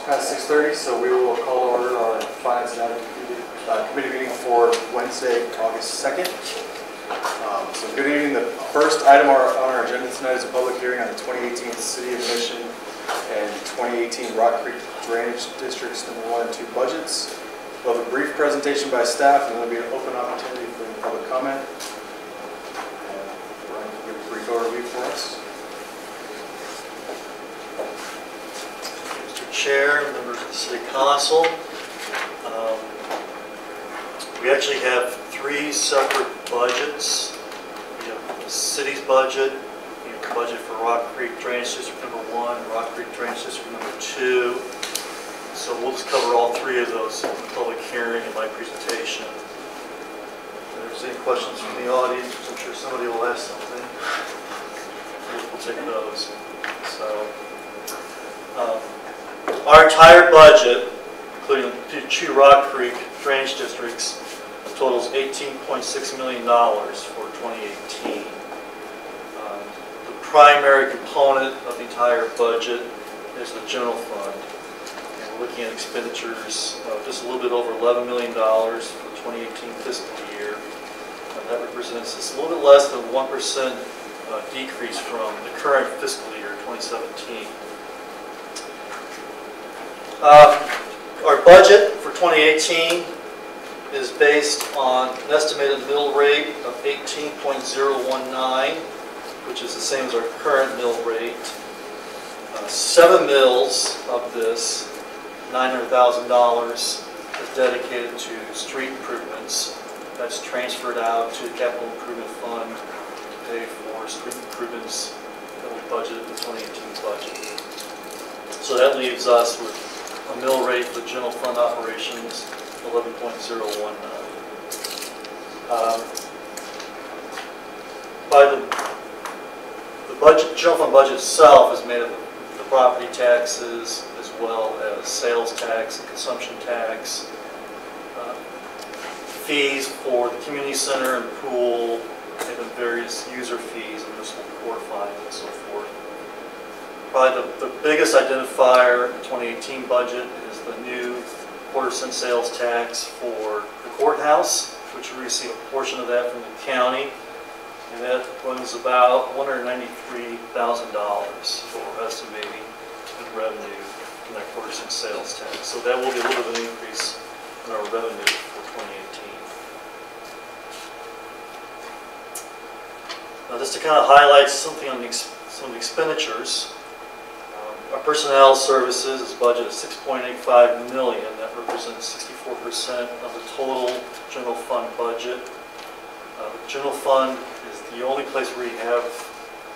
past 6:30, so we will call to order our Finance and Admin Committee meeting for Wednesday, August 2nd. So good evening. The first item on our agenda tonight is a public hearing on the 2018 City of Mission and 2018 Rock Creek Drainage Districts number 1 and 2 budgets. We'll have a brief presentation by staff, and then there'll be an open opportunity for public comment. Ryan can give a brief overview for us. Mr. Chair, members of the City Council, we actually have 3 separate budgets. We have the city's budget, we have the budget for Rock Creek Drainage District number 1, Rock Creek Drainage District number 2. So we'll just cover all 3 of those in the public hearing in my presentation. If there's any questions from the audience, I'm sure somebody will ask something, we'll take those. So, our entire budget, including the 2 Rock Creek Drainage Districts, totals $18.6 million for 2018. The primary component of the entire budget is the general fund. And we're looking at expenditures of just a little bit over $11 million for the 2018 fiscal year. And that represents just a little bit less than 1% decrease from the current fiscal year, 2017. Our budget for 2018 is based on an estimated mill rate of 18.019, which is the same as our current mill rate. 7 mills of this, $900,000, is dedicated to street improvements. That's transferred out to the Capital Improvement Fund to pay for street improvements that we budgeted in the 2018 budget. So that leaves us with a mill rate for general fund operations, 11.019. The budget, general fund budget itself is made of the property taxes as well as sales tax and consumption tax, fees for the community center and pool, and then various user fees and municipal court fines and so forth. Probably the biggest identifier in the 2018 budget is the new quarter-cent sales tax for the courthouse, which we receive a portion of that from the county, and that runs about $193,000 for estimating in revenue from that quarter-cent sales tax. So that will be a little bit of an increase in our revenue for 2018. Now, just to kind of highlight something on some of the expenditures. Our personnel services is budgeted at $6.85 million. That represents 64% of the total general fund budget. The general fund is the only place where we have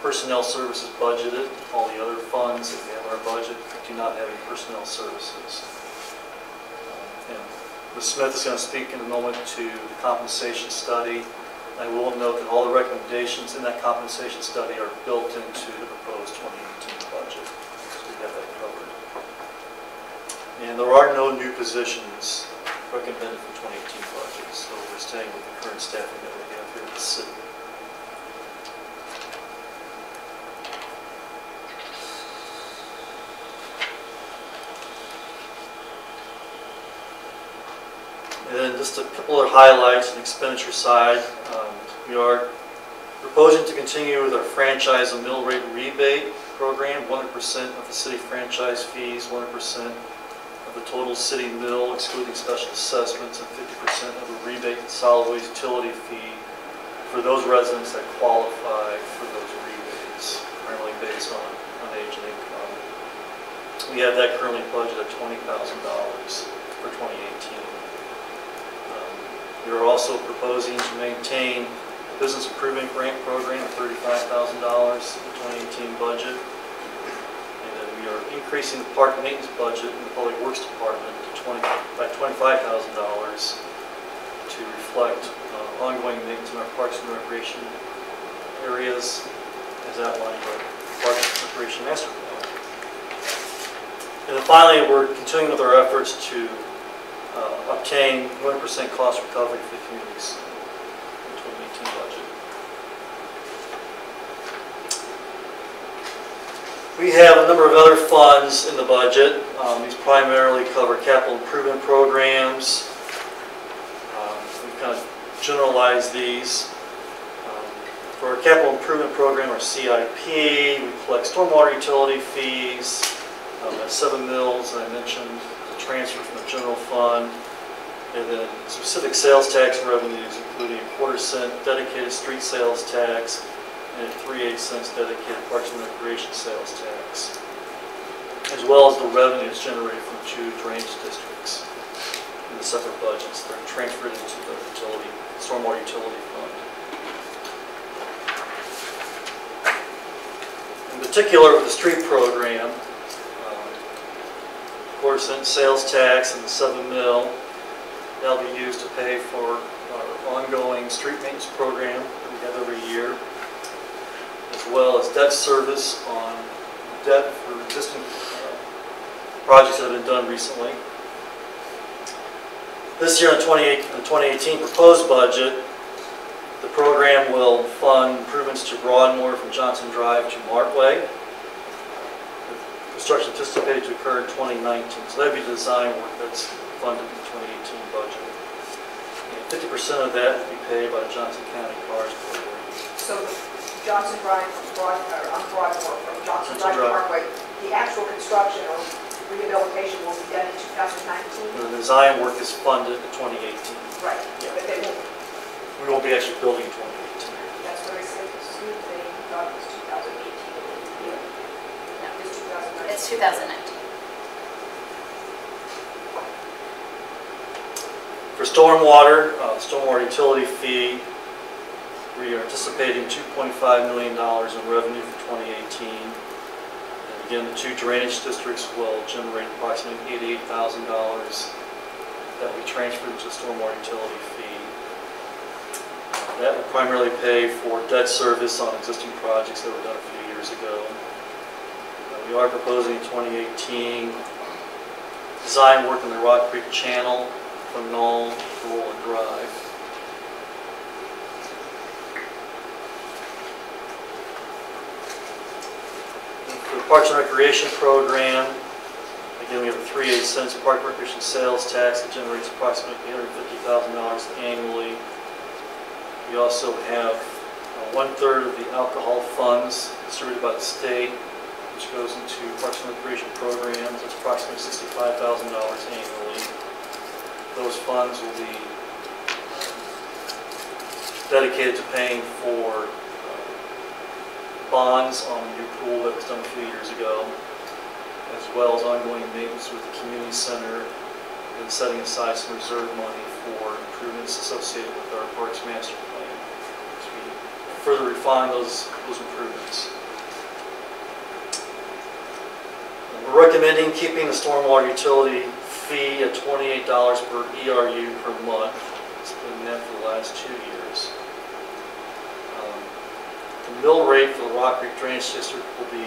personnel services budgeted. All the other funds that we have in our budget do not have any personnel services. And Ms. Smith is going to speak in a moment to the compensation study. I will note that all the recommendations in that compensation study are built into the proposed 2018 budget. Have that covered. And there are no new positions recommended for 2018 budget, so we're staying with the current staffing that we have here at the city. And then just a couple of highlights on the expenditure side. We are proposing to continue with our franchise and mill rate rebate program, 100% of the city franchise fees, 100% of the total city mill, excluding special assessments, and 50% of the rebate and solid waste utility fee for those residents that qualify for those rebates, primarily based on age and income. We have that currently budgeted at $20,000 for 2018. We are also proposing to maintain the Business Improvement Grant Program of $35,000 in the 2018 budget. And then we are increasing the park maintenance budget in the Public Works Department by $25,000 to reflect ongoing maintenance in our parks and recreation areas as outlined by the Parks and Recreation Master Plan. And then finally, we're continuing with our efforts to obtain 100% cost recovery for the communities in the 2018 budget. We have a number of other funds in the budget. These primarily cover capital improvement programs. We've kind of generalized these. For our capital improvement program, our CIP, we collect stormwater utility fees. At 7 mills, I mentioned the transfer from the general fund. And then specific sales tax revenues, including a 1/4 cent dedicated street sales tax and a 3/8 cents dedicated Parks and Recreation sales tax, as well as the revenues generated from 2 drainage districts in the separate budgets. They're transferred into the stormwater utility fund. In particular, with the street program, 1/4 cent sales tax and the 7 mill, that'll be used to pay for our ongoing street maintenance program that we have every year, as well as debt service on debt for existing projects that have been done recently. This year in the 2018 proposed budget, the program will fund improvements to Broadmoor from Johnson Drive to Markway. Construction anticipated to occur in 2019, so that'd be design work that's funded in the 2018 budget. And 50% of that will be paid by the Johnson County Cars program. So Johnson Drive on Broadmoor from Johnson Drive to Parkway, the actual construction or rehabilitation will be done in 2019? The design work is funded in 2018. Right, Yeah. but they won't. We won't be actually building in 2018. That's what I said, they thought it was 2018. No, It's 2019. it's 2019. For stormwater, stormwater utility fee, we are anticipating $2.5 million in revenue for 2018. And again, the 2 drainage districts will generate approximately $88,000 that will be transferred into the stormwater utility fee. That will primarily pay for debt service on existing projects that were done a few years ago. We are proposing in 2018 design work in the Rock Creek Channel from Knoll to Roland Drive. For the Parks and Recreation program, again, we have a 3/8 cents park recreation sales tax that generates approximately $850,000 annually. We also have 1/3 of the alcohol funds distributed by the state, which goes into Parks and Recreation programs. That's approximately $65,000 annually. Those funds will be dedicated to paying for bonds on a new pool that was done a few years ago, as well as ongoing maintenance with the community center and setting aside some reserve money for improvements associated with our Parks Master Plan as we further refine those improvements. We're recommending keeping the stormwater utility fee at $28 per ERU per month. It's been that for the last 2 years. The mill rate for the Rock Creek Drainage District will be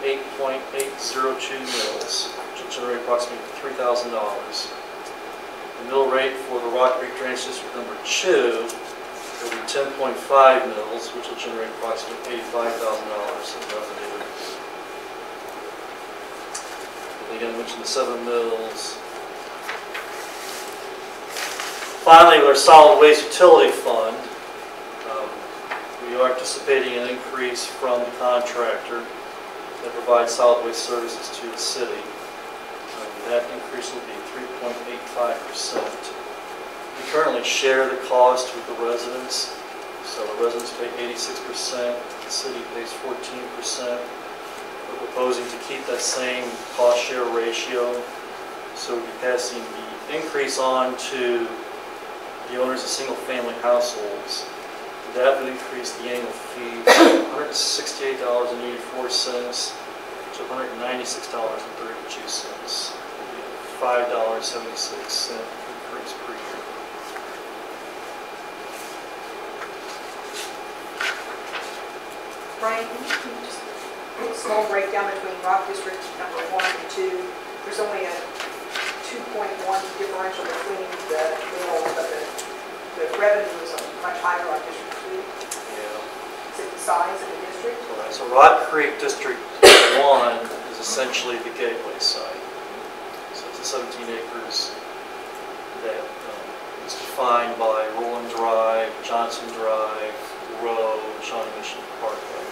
8.802 mills, which will generate approximately $3,000. The mill rate for the Rock Creek Drainage District number 2 will be 10.5 mills, which will generate approximately $85,000 in revenue. Again, I mentioned the 7 mills. Finally, with our solid waste utility fund, we are anticipating an increase from the contractor that provides solid waste services to the city. That increase will be 3.85%. We currently share the cost with the residents, so the residents pay 86%, the city pays 14%. We're proposing to keep that same cost share ratio, so we'll be passing the increase on to the owners of single-family households. That would increase the annual fee from $168.84 to $196.32. $5.76 increase per year. Brian, can you just a small breakdown between Rock District number 1 and 2? There's only a 2.1 differential between the mills, but the revenue is much higher on District 2. Yeah. Is it the size of the district? All right, so Rock Creek District 1 is essentially the gateway site. So it's the 17 acres that is defined by Roland Drive, Johnson Drive, Row, Shawnee Mission Parkway.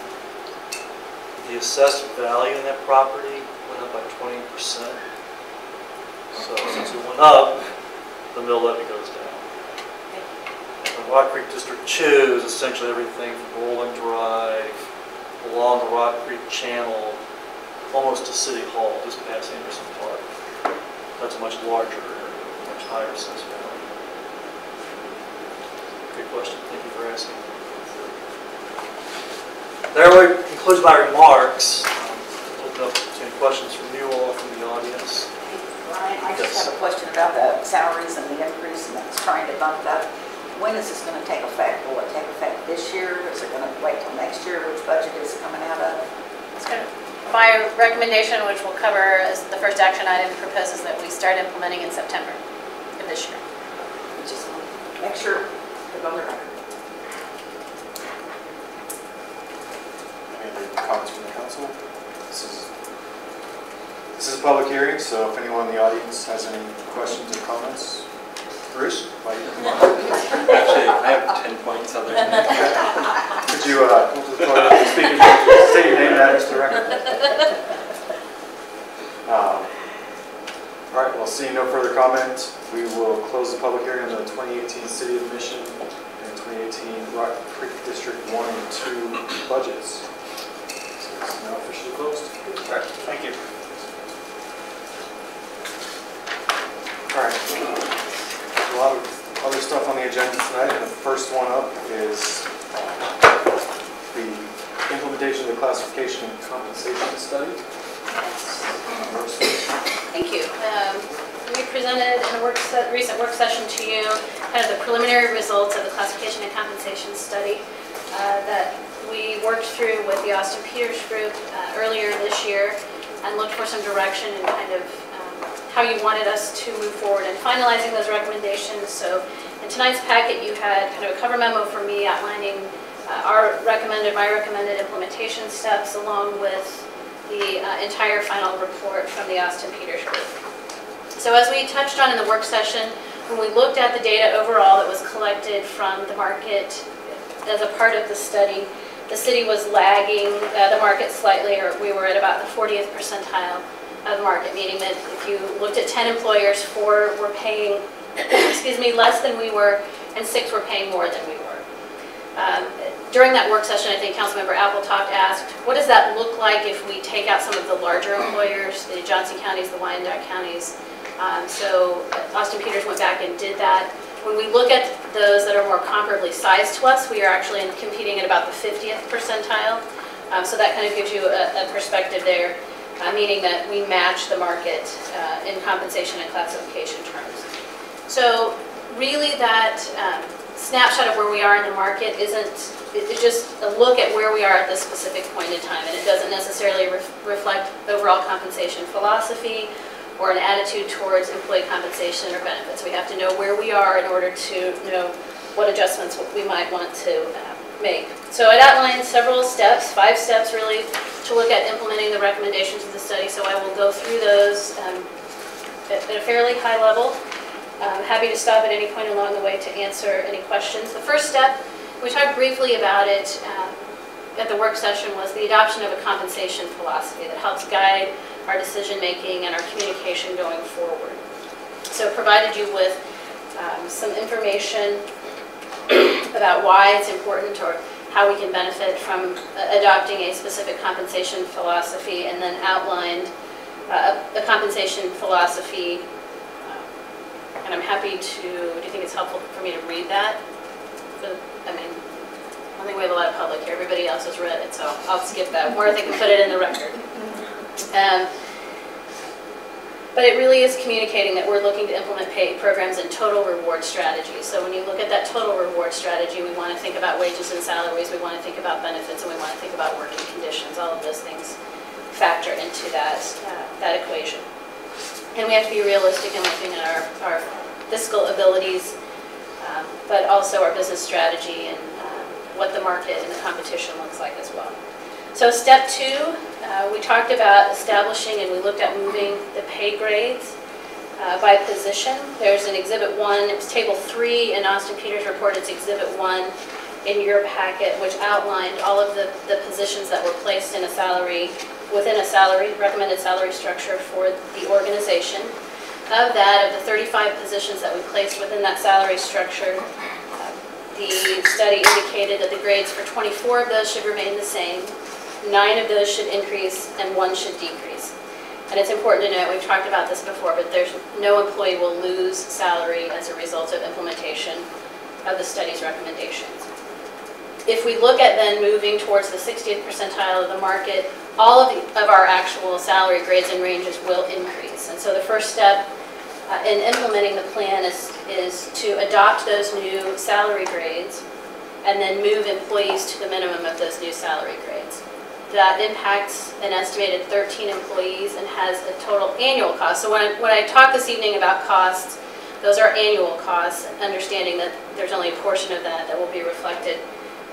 The assessed value in that property went up by 20%. So since it went up, the mill levy goes down. And Rock Creek District 2 is essentially everything from Roland Drive, along the Rock Creek Channel, almost to City Hall, just past Anderson Park. That's a much larger area, much higher assessed value. Good question. Thank you for asking. There concludes my remarks. Open up to any questions from you all, from the audience. Ryan, I just have a question about the salaries and the increase, and that's trying to bump that. When is this going to take effect? Will it take effect this year? Is it going to wait till next year? Which budget is it coming out of? It's good. My recommendation, which we'll cover as the first action item, proposes that we start implementing in September of this year. Just make sure to go on the record. Any other comments from the council? This is a public hearing, so if anyone in the audience has any questions or comments, Bruce, why don't you come on? Actually, I have 10 points on this. Could you come to the podium, speak and state your name and address for the record? All right, well, seeing no further comment, we will close the public hearing on the 2018 City of Mission and 2018 Rock Creek District 1 and 2 budgets. So it's now officially closed. All right, thank you. All right, a lot of other stuff on the agenda tonight, and the first one up is the implementation of the classification and compensation study. Thank you. We presented in a recent work session to you kind of the preliminary results of the classification and compensation study that we worked through with the Austin Peters Group earlier this year, and looked for some direction and kind of how you wanted us to move forward in finalizing those recommendations. So in tonight's packet, you had kind of a cover memo from me outlining my recommended implementation steps, along with the entire final report from the Austin Peters Group. So as we touched on in the work session, when we looked at the data overall that was collected from the market as a part of the study, the city was lagging the market slightly, or we were at about the 40th percentile of the market, meaning that if you looked at 10 employers, 4 were paying, excuse me, less than we were, and 6 were paying more than we were. During that work session, I think Councilmember Appletalk asked, what does that look like if we take out some of the larger employers, the Johnson counties, the Wyandotte counties? So Austin Peters went back and did that. When we look at those that are more comparably sized to us, we are actually competing at about the 50th percentile. So that kind of gives you a perspective there. Meaning that we match the market in compensation and classification terms. So really that snapshot of where we are in the market it's just a look at where we are at this specific point in time, and it doesn't necessarily reflect overall compensation philosophy or an attitude towards employee compensation or benefits. We have to know where we are in order to know what adjustments we might want to make. So it outlined several steps, 5 steps really, to look at implementing the recommendations of the study. So I will go through those at a fairly high level. I'm happy to stop at any point along the way to answer any questions. The first step, we talked briefly about it at the work session, was the adoption of a compensation philosophy that helps guide our decision making and our communication going forward. So it provided you with some information about why it's important or how we can benefit from adopting a specific compensation philosophy, and then outlined a compensation philosophy. And I'm happy to, do you think it's helpful for me to read that? I mean, I don't think we have a lot of public here. Everybody else has read it, so I'll skip that. More if they can put it in the record. But it really is communicating that we're looking to implement pay programs and total reward strategies. So when you look at that total reward strategy, we want to think about wages and salaries, we want to think about benefits, and we want to think about working conditions. All of those things factor into that equation. And we have to be realistic in looking at our fiscal abilities, but also our business strategy and what the market and the competition looks like as well. So step 2 we talked about establishing and we looked at moving the pay grades by position. There's an Exhibit 1, it was Table 3 in Austin Peters' report, it's Exhibit 1 in your packet, which outlined all of the positions that were placed in a salary, within a salary, recommended salary structure for the organization. Of that, of the 35 positions that we placed within that salary structure, the study indicated that the grades for 24 of those should remain the same, 9 of those should increase, and 1 should decrease. And it's important to note, we've talked about this before, but there's no employee will lose salary as a result of implementation of the study's recommendations. If we look at then moving towards the 60th percentile of the market, all of our actual salary grades and ranges will increase. And so the first step in implementing the plan is to adopt those new salary grades and then move employees to the minimum of those new salary grades. That impacts an estimated 13 employees and has a total annual cost. So when I talk this evening about costs, those are annual costs, understanding that there's only a portion of that that will be reflected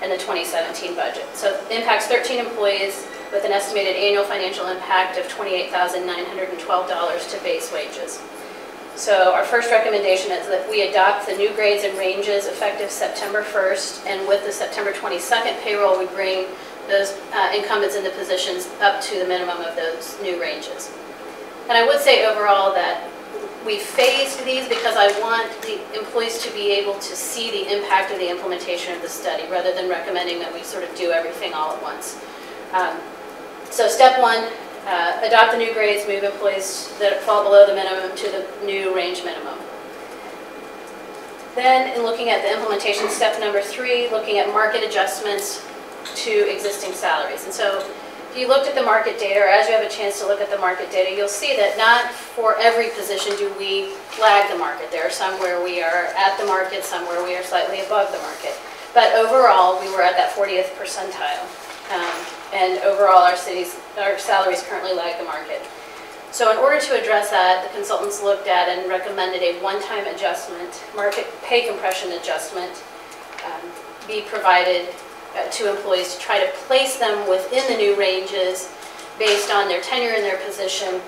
in the 2017 budget. So it impacts 13 employees with an estimated annual financial impact of $28,912 to base wages. So our first recommendation is that we adopt the new grades and ranges effective September 1st, and with the September 22nd payroll, we bring those incumbents in the positions up to the minimum of those new ranges. And I would say overall that we phased these because I want the employees to be able to see the impact of the implementation of the study rather than recommending that we sort of do everything all at once. So step 1, adopt the new grades, move employees that fall below the minimum to the new range minimum. Then in looking at the implementation, step number 3, looking at market adjustments to existing salaries. And so if you looked at the market data, or as you have a chance to look at the market data, you'll see that not for every position do we lag the market. There are some where we are at the market, some where we are slightly above the market. But overall, we were at that 40th percentile. And overall, our salaries currently lag the market. So in order to address that, the consultants looked at and recommended a one-time adjustment, market pay compression adjustment, be provided to employees to try to place them within the new ranges based on their tenure in their position,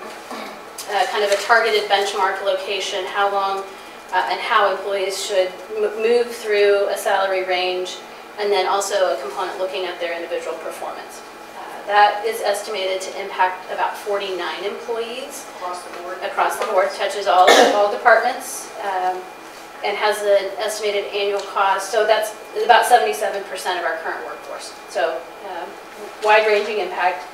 kind of a targeted benchmark location, how long and how employees should move through a salary range, and then also a component looking at their individual performance. That is estimated to impact about 49 employees. Across the board, touches all departments, and has an estimated annual cost. So that's about 77% of our current workforce. So wide-ranging impact,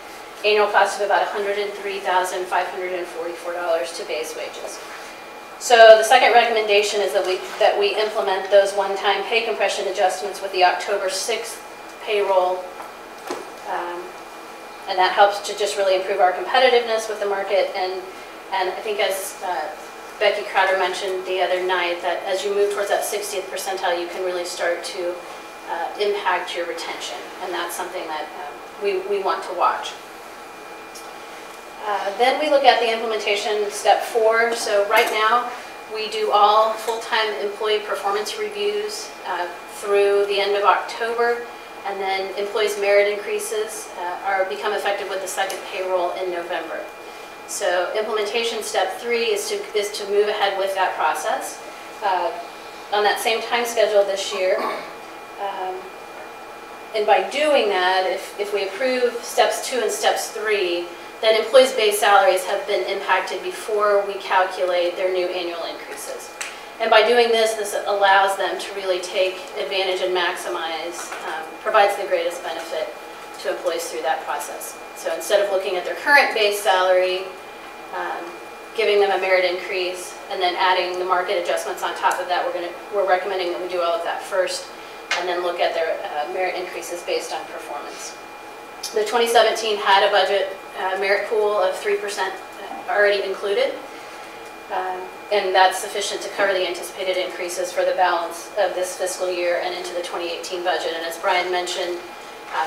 annual cost of about $103,544 to base wages. So the second recommendation is that we implement those one-time pay compression adjustments with the October 6th payroll. And that helps to just really improve our competitiveness with the market. And I think as Becky Crowder mentioned the other night, that as you move towards that 60th percentile, you can really start to impact your retention. And that's something that we want to watch. Then we look at the implementation step 4. So right now, we do all full-time employee performance reviews through the end of October. And then employees' merit increases become effective with the second payroll in November. So implementation step 3 is to move ahead with that process on that same time schedule this year. And by doing that, if we approve steps 2 and steps 3, then employees' base salaries have been impacted before we calculate their new annual increases. And by doing this, this allows them to really take advantage and maximize, provides the greatest benefit to employees through that process. So instead of looking at their current base salary, giving them a merit increase, and then adding the market adjustments on top of that, we're recommending that we do all of that first, and then look at their merit increases based on performance. The 2017 had a budget merit pool of 3% already included. And that's sufficient to cover the anticipated increases for the balance of this fiscal year and into the 2018 budget. And as Brian mentioned,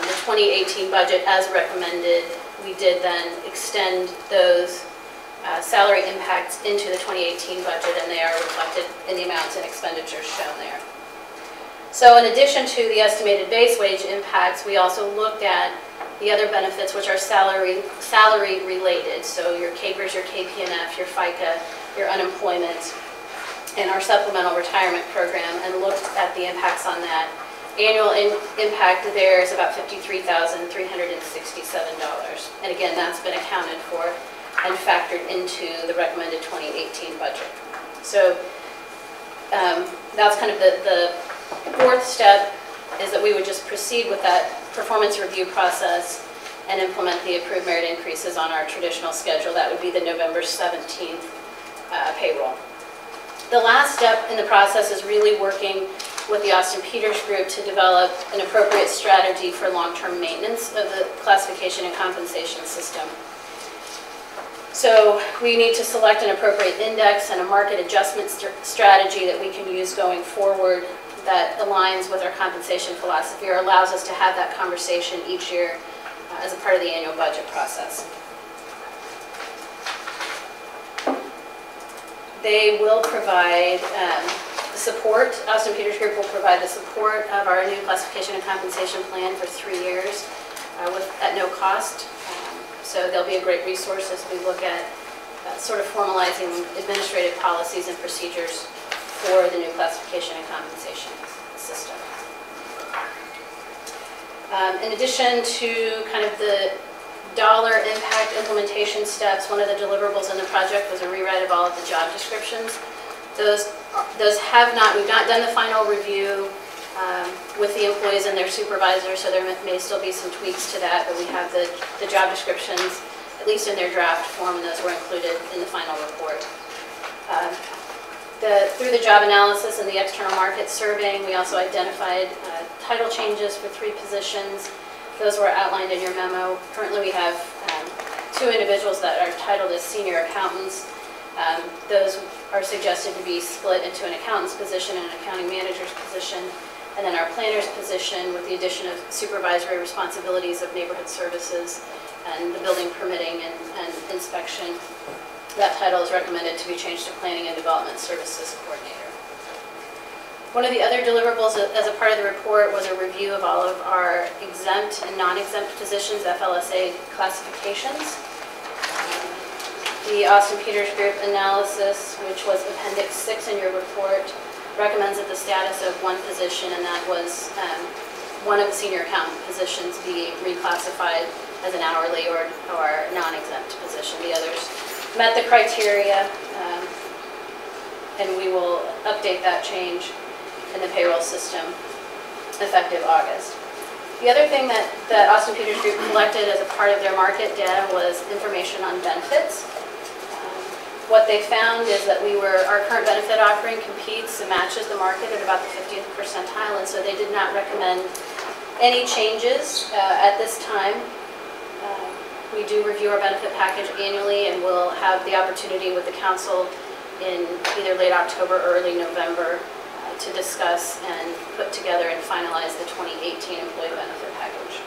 the 2018 budget, as recommended, we did then extend those salary impacts into the 2018 budget, and they are reflected in the amounts and expenditures shown there. So in addition to the estimated base wage impacts, we also looked at the other benefits, which are salary related, so your CAPERS, your KPNF, your FICA, your unemployment, and our supplemental retirement program, and looked at the impacts on that. Annual impact there is about $53,367. And again, that's been accounted for and factored into the recommended 2018 budget. So that's kind of the fourth step, is that we would just proceed with that performance review process and implement the approved merit increases on our traditional schedule. That would be the November 17th payroll. The last step in the process is really working with the Austin Peters Group to develop an appropriate strategy for long-term maintenance of the classification and compensation system. So we need to select an appropriate index and a market adjustment strategy that we can use going forward that aligns with our compensation philosophy, or allows us to have that conversation each year as a part of the annual budget process. They will provide support. Austin Peters Group will provide the support of our new classification and compensation plan for 3 years at no cost. So they'll be a great resource as we look at sort of formalizing administrative policies and procedures for the new classification and compensation system. In addition to kind of the dollar impact implementation steps, one of the deliverables in the project was a rewrite of all of the job descriptions. Those have not, we've not done the final review with the employees and their supervisors, so there may still be some tweaks to that, but we have the job descriptions, at least in their draft form, and those were included in the final report. Through the job analysis and the external market surveying, we also identified title changes for 3 positions. Those were outlined in your memo. Currently we have 2 individuals that are titled as senior accountants. Those are suggested to be split into an accountant's position and an accounting manager's position, and then our planner's position with the addition of supervisory responsibilities of neighborhood services and the building permitting and inspection. That title is recommended to be changed to Planning and Development Services Coordinator. One of the other deliverables as a part of the report was a review of all of our exempt and non-exempt positions, FLSA classifications. The Austin Peters Group analysis, which was Appendix 6 in your report, recommends that the status of one position, and that was one of the senior accountant positions, be reclassified as an hourly or non-exempt position. The others met the criteria, and we will update that change in the payroll system effective August. The other thing that Austin Peters Group collected as a part of their market data was information on benefits. What they found is that our current benefit offering competes and matches the market at about the 50th percentile, and so they did not recommend any changes at this time. We do review our benefit package annually, and we'll have the opportunity with the council in either late October or early November to discuss and put together and finalize the 2018 employee benefit package.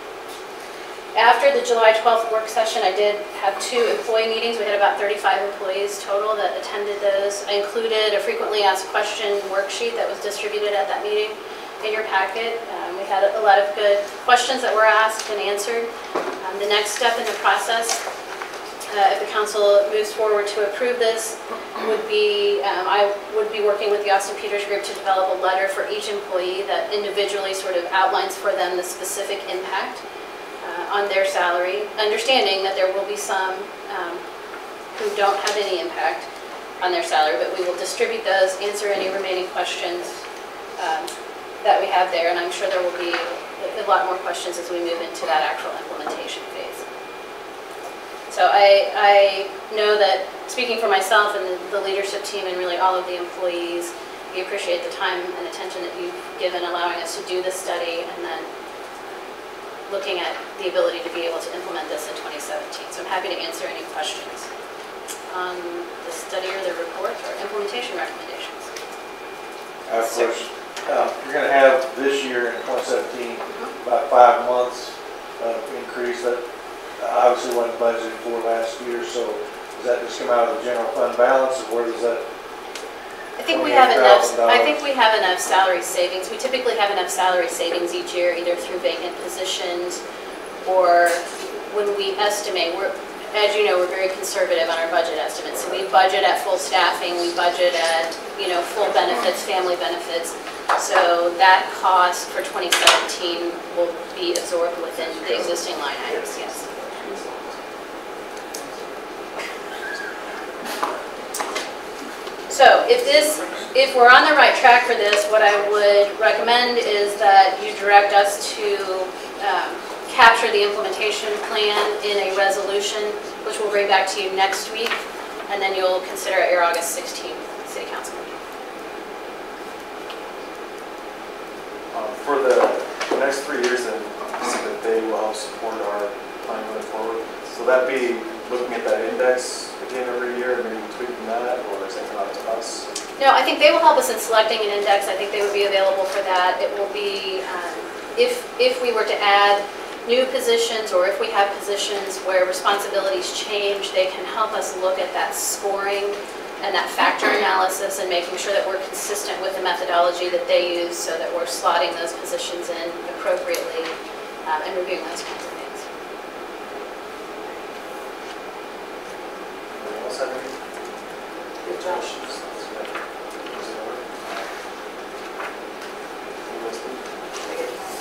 After the July 12th work session, I did have 2 employee meetings. We had about 35 employees total that attended those. I included a frequently asked question worksheet that was distributed at that meeting in your packet. We had a lot of good questions that were asked and answered. The next step in the process, if the council moves forward to approve this, would be I would be working with the Austin Peters Group to develop a letter for each employee that individually sort of outlines for them the specific impact on their salary, understanding that there will be some who don't have any impact on their salary, but we will distribute those, answer any remaining questions that we have there, and I'm sure there will be a lot more questions as we move into that actual implementation phase. So I know that, speaking for myself and the leadership team and really all of the employees, we appreciate the time and attention that you've given allowing us to do this study, and then looking at the ability to be able to implement this in 2017. So I'm happy to answer any questions on the study or the report or implementation recommendations. I have a question. You're going to have this year in 2017 about 5 months of increase that obviously wasn't budgeted for last year. So does that just come out of the general fund balance, or where does that? I think we have enough. I think we have enough salary savings. We typically have enough salary savings each year, either through vacant positions or when we estimate, as you know, we're very conservative on our budget estimates. So we budget at full staffing, we budget at, full benefits, family benefits. So that cost for 2017 will be absorbed within the existing line items, yes. So if we're on the right track for this, what I would recommend is that you direct us to capture the implementation plan in a resolution, which we'll bring back to you next week, and then you'll consider at your August 16th City Council meeting. For the next 3 years, then, that they will help support our plan going forward. So that be looking at that index again every year, and maybe tweaking that, or is that not to us? No, I think they will help us in selecting an index. I think they would be available for that. It will be, if we were to add new positions, or if we have positions where responsibilities change, they can help us look at that scoring and that factor analysis and making sure that we're consistent with the methodology that they use so that we're slotting those positions in appropriately and reviewing those kinds of things. Anyone else have any? Good job.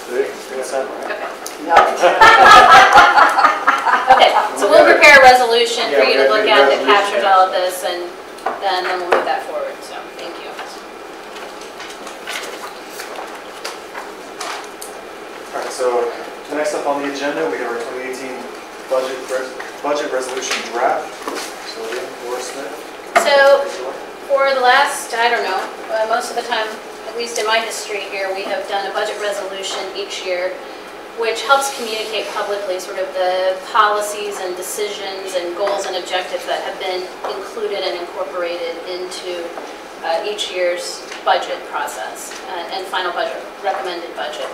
Okay. No. Okay, so we'll prepare a resolution for Yeah, you to we look have at to that do a captures resolution. all of this, and then we'll move that forward, so thank you. All right, so next up on the agenda, we have our 2018 budget resolution draft. So again, Laura Smith. So for the last, I don't know, most of the time, at least in my history here, we have done a budget resolution each year, which helps communicate publicly sort of the policies and decisions and goals and objectives that have been included and incorporated into each year's budget process and final budget, recommended budget.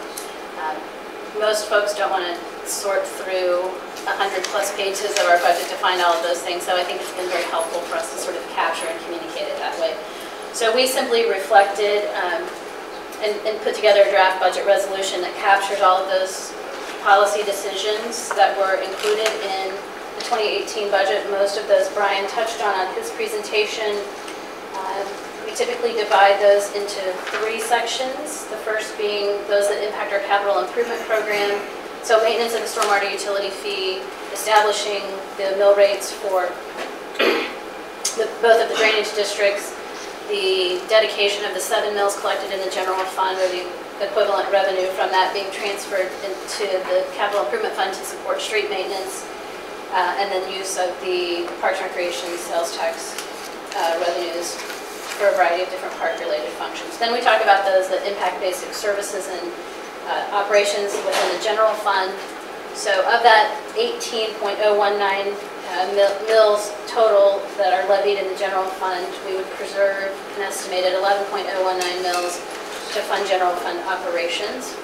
Most folks don't want to sort through 100+ pages of our budget to find all of those things, so I think it's been very helpful for us to sort of capture and communicate it that way. So we simply reflected and put together a draft budget resolution that captures all of those policy decisions that were included in the 2018 budget. Most of those Brian touched on his presentation. We typically divide those into 3 sections. The first being those that impact our capital improvement program. So maintenance of the stormwater utility fee, establishing the mill rates for both of the drainage districts, the dedication of the 7 mills collected in the general fund, or the equivalent revenue from that being transferred into the capital improvement fund to support street maintenance, and then use of the Parks and Recreation sales tax revenues for a variety of different park-related functions. Then we talk about those that impact basic services and operations within the general fund. So of that 18.019 mills total that are levied in the general fund, we would preserve an estimated 11.019 mills to fund general fund operations.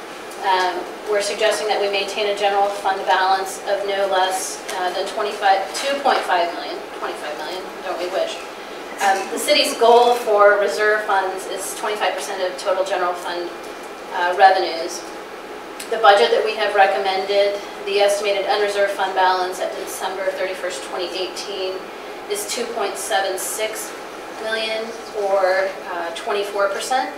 We're suggesting that we maintain a general fund balance of no less than 2.5 million, 25 million, don't we wish. The city's goal for reserve funds is 25% of total general fund revenues. The budget that we have recommended, the estimated unreserved fund balance at December 31st, 2018 is 2.76 million, or 24%.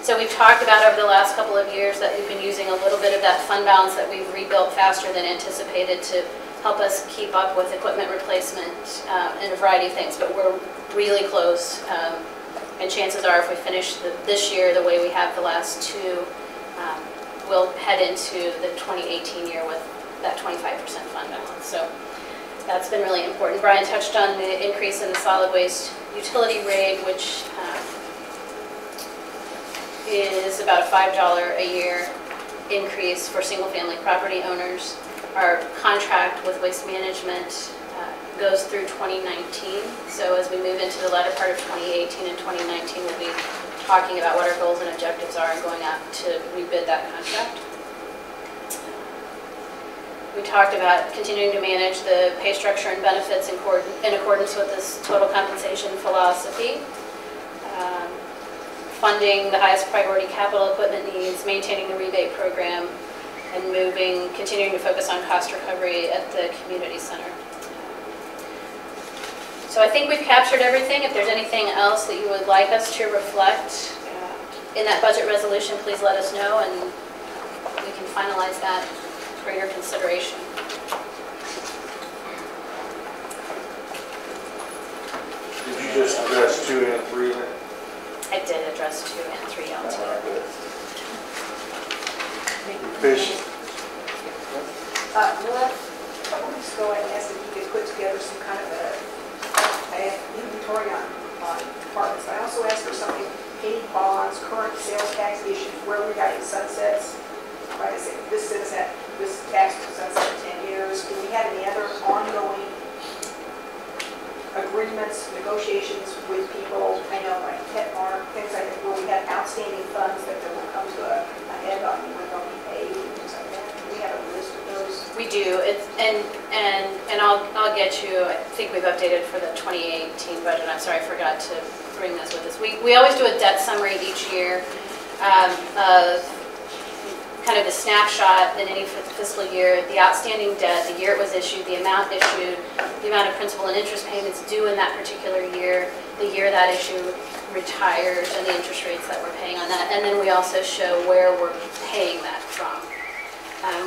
So we've talked about over the last couple of years that we've been using a little bit of that fund balance that we've rebuilt faster than anticipated to help us keep up with equipment replacement and a variety of things, but we're really close. And chances are, if we finish this year the way we have the last 2, we'll head into the 2018 year with that 25% fund balance. So that's been really important. Brian touched on the increase in the solid waste utility rate, which is about a $5 a year increase for single-family property owners. Our contract with Waste Management goes through 2019. So as we move into the latter part of 2018 and 2019, we'll be talking about what our goals and objectives are and going out to rebid that contract. We talked about continuing to manage the pay structure and benefits in accordance with this total compensation philosophy. Funding the highest priority capital equipment needs, maintaining the rebate program, and continuing to focus on cost recovery at the community center. So I think we've captured everything. If there's anything else that you would like us to reflect in that budget resolution, please let us know, and we can finalize that for your consideration. Did you just address 2 and 3 there? I did address 2 and 3 out to you. Fish. Well, a couple weeks ago, I asked if you could put together some kind of an inventory on departments. I also asked for something, paid bonds, current sales tax issues, where we got in sunsets. Like I said, this tax will sunset in 10 years. Do we have any other ongoing agreements, negotiations with people? I know, like Petmar, things like that, where we have outstanding funds that will come to a head on when they'll be paid, things like that. Do we have a list of those? We do, and I'll get you, I think we've updated for the 2018 budget. I'm sorry, I forgot to bring this with us. We always do a debt summary each year of kind of a snapshot in any fiscal year, the outstanding debt, the year it was issued, the amount issued, the amount of principal and interest payments due in that particular year, the year that issue retires, and the interest rates that we're paying on that. And then we also show where we're paying that from.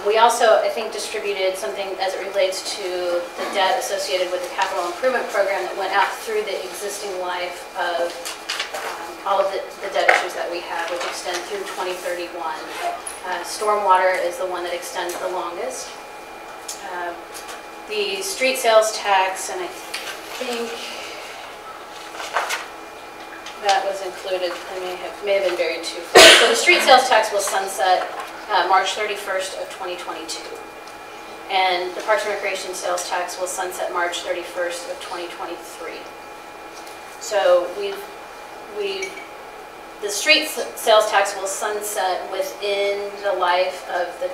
We also, I think, distributed something as it relates to the debt associated with the capital improvement program that went out through the existing life of all of the debt issues that we have, which extend through 2031. Stormwater is the one that extends the longest. The street sales tax, and I think that was included, I may have been buried too far. So the street sales tax will sunset March 31st of 2022. And the Parks and Recreation sales tax will sunset March 31st of 2023. So the street sales tax will sunset within the life of the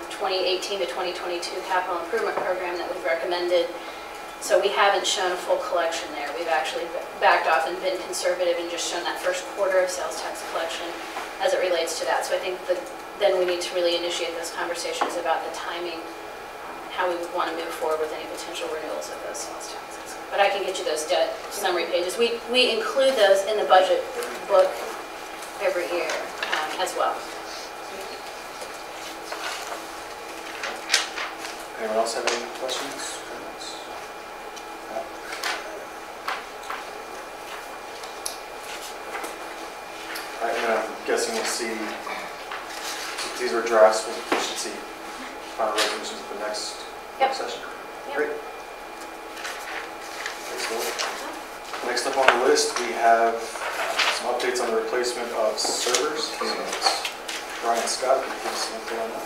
2018 to 2022 capital improvement program that we've recommended. So we haven't shown a full collection there. We've actually backed off and been conservative and just shown that first quarter of sales tax collection as it relates to that. So I think then we need to really initiate those conversations about the timing, how we would want to move forward with any potential renewals of those sales taxes. But I can get you those debt summary pages. We include those in the budget book every year as well. Anyone else have any questions? Comments? No? All right, and I'm guessing we'll see, these are drafts, we should see final resolutions at the next session. Yep. Great. Next up on the list, we have some updates on the replacement of servers. So it's Brian Scott, can you give us an update on that?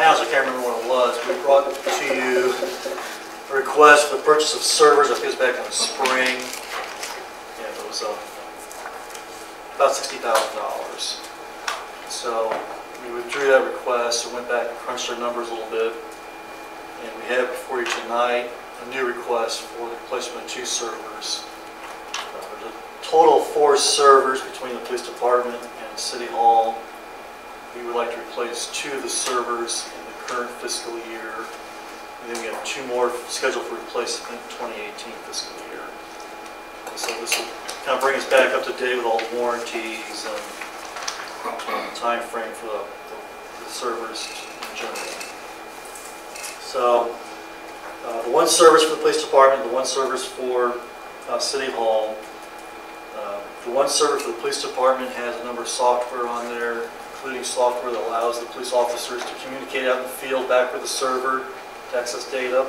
I can't remember what it was. We brought to you a request for the purchase of servers. I think it was back in the spring. Yeah, it was about $60,000. So we withdrew that request and went back and crunched our numbers a little bit. And we have before you tonight a new request for the replacement of 2 servers. There's a total of 4 servers between the police department and City Hall. We would like to replace 2 of the servers in the current fiscal year. And then we have 2 more scheduled for replacement in the 2018 fiscal year. So this will kind of bring us back up to date with all the warranties and time frame for the servers in general. So the 1 service for the police department, the 1 service for City Hall. The 1 server for the police department has a number of software on there, including software that allows the police officers to communicate out in the field back with the server to access data.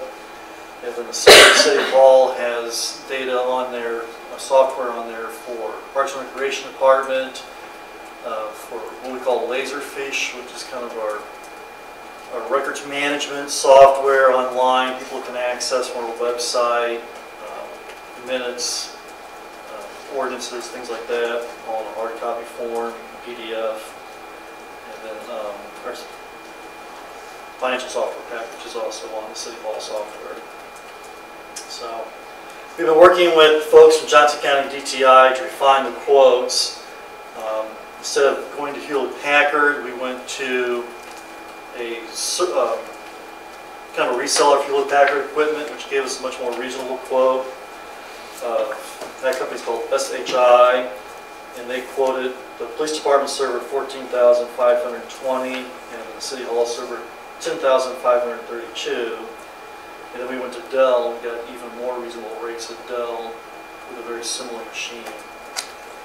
And then the City Hall has data on there, software on there for Parks and Recreation Department, for what we call Laserfish, which is kind of our records management software online. People can access from our website, minutes, ordinances, things like that, all in a hard copy form, PDF. And then our financial software package is also on the City Hall software. So we've been working with folks from Johnson County DTI to refine the quotes. Instead of going to Hewlett-Packard, we went to a kind of a reseller of Hewlett-Packard equipment, which gave us a much more reasonable quote. That company's called SHI, and they quoted the police department server $14,520 and the City Hall server $10,532. And then we went to Dell and got even more reasonable rates at Dell with a very similar machine.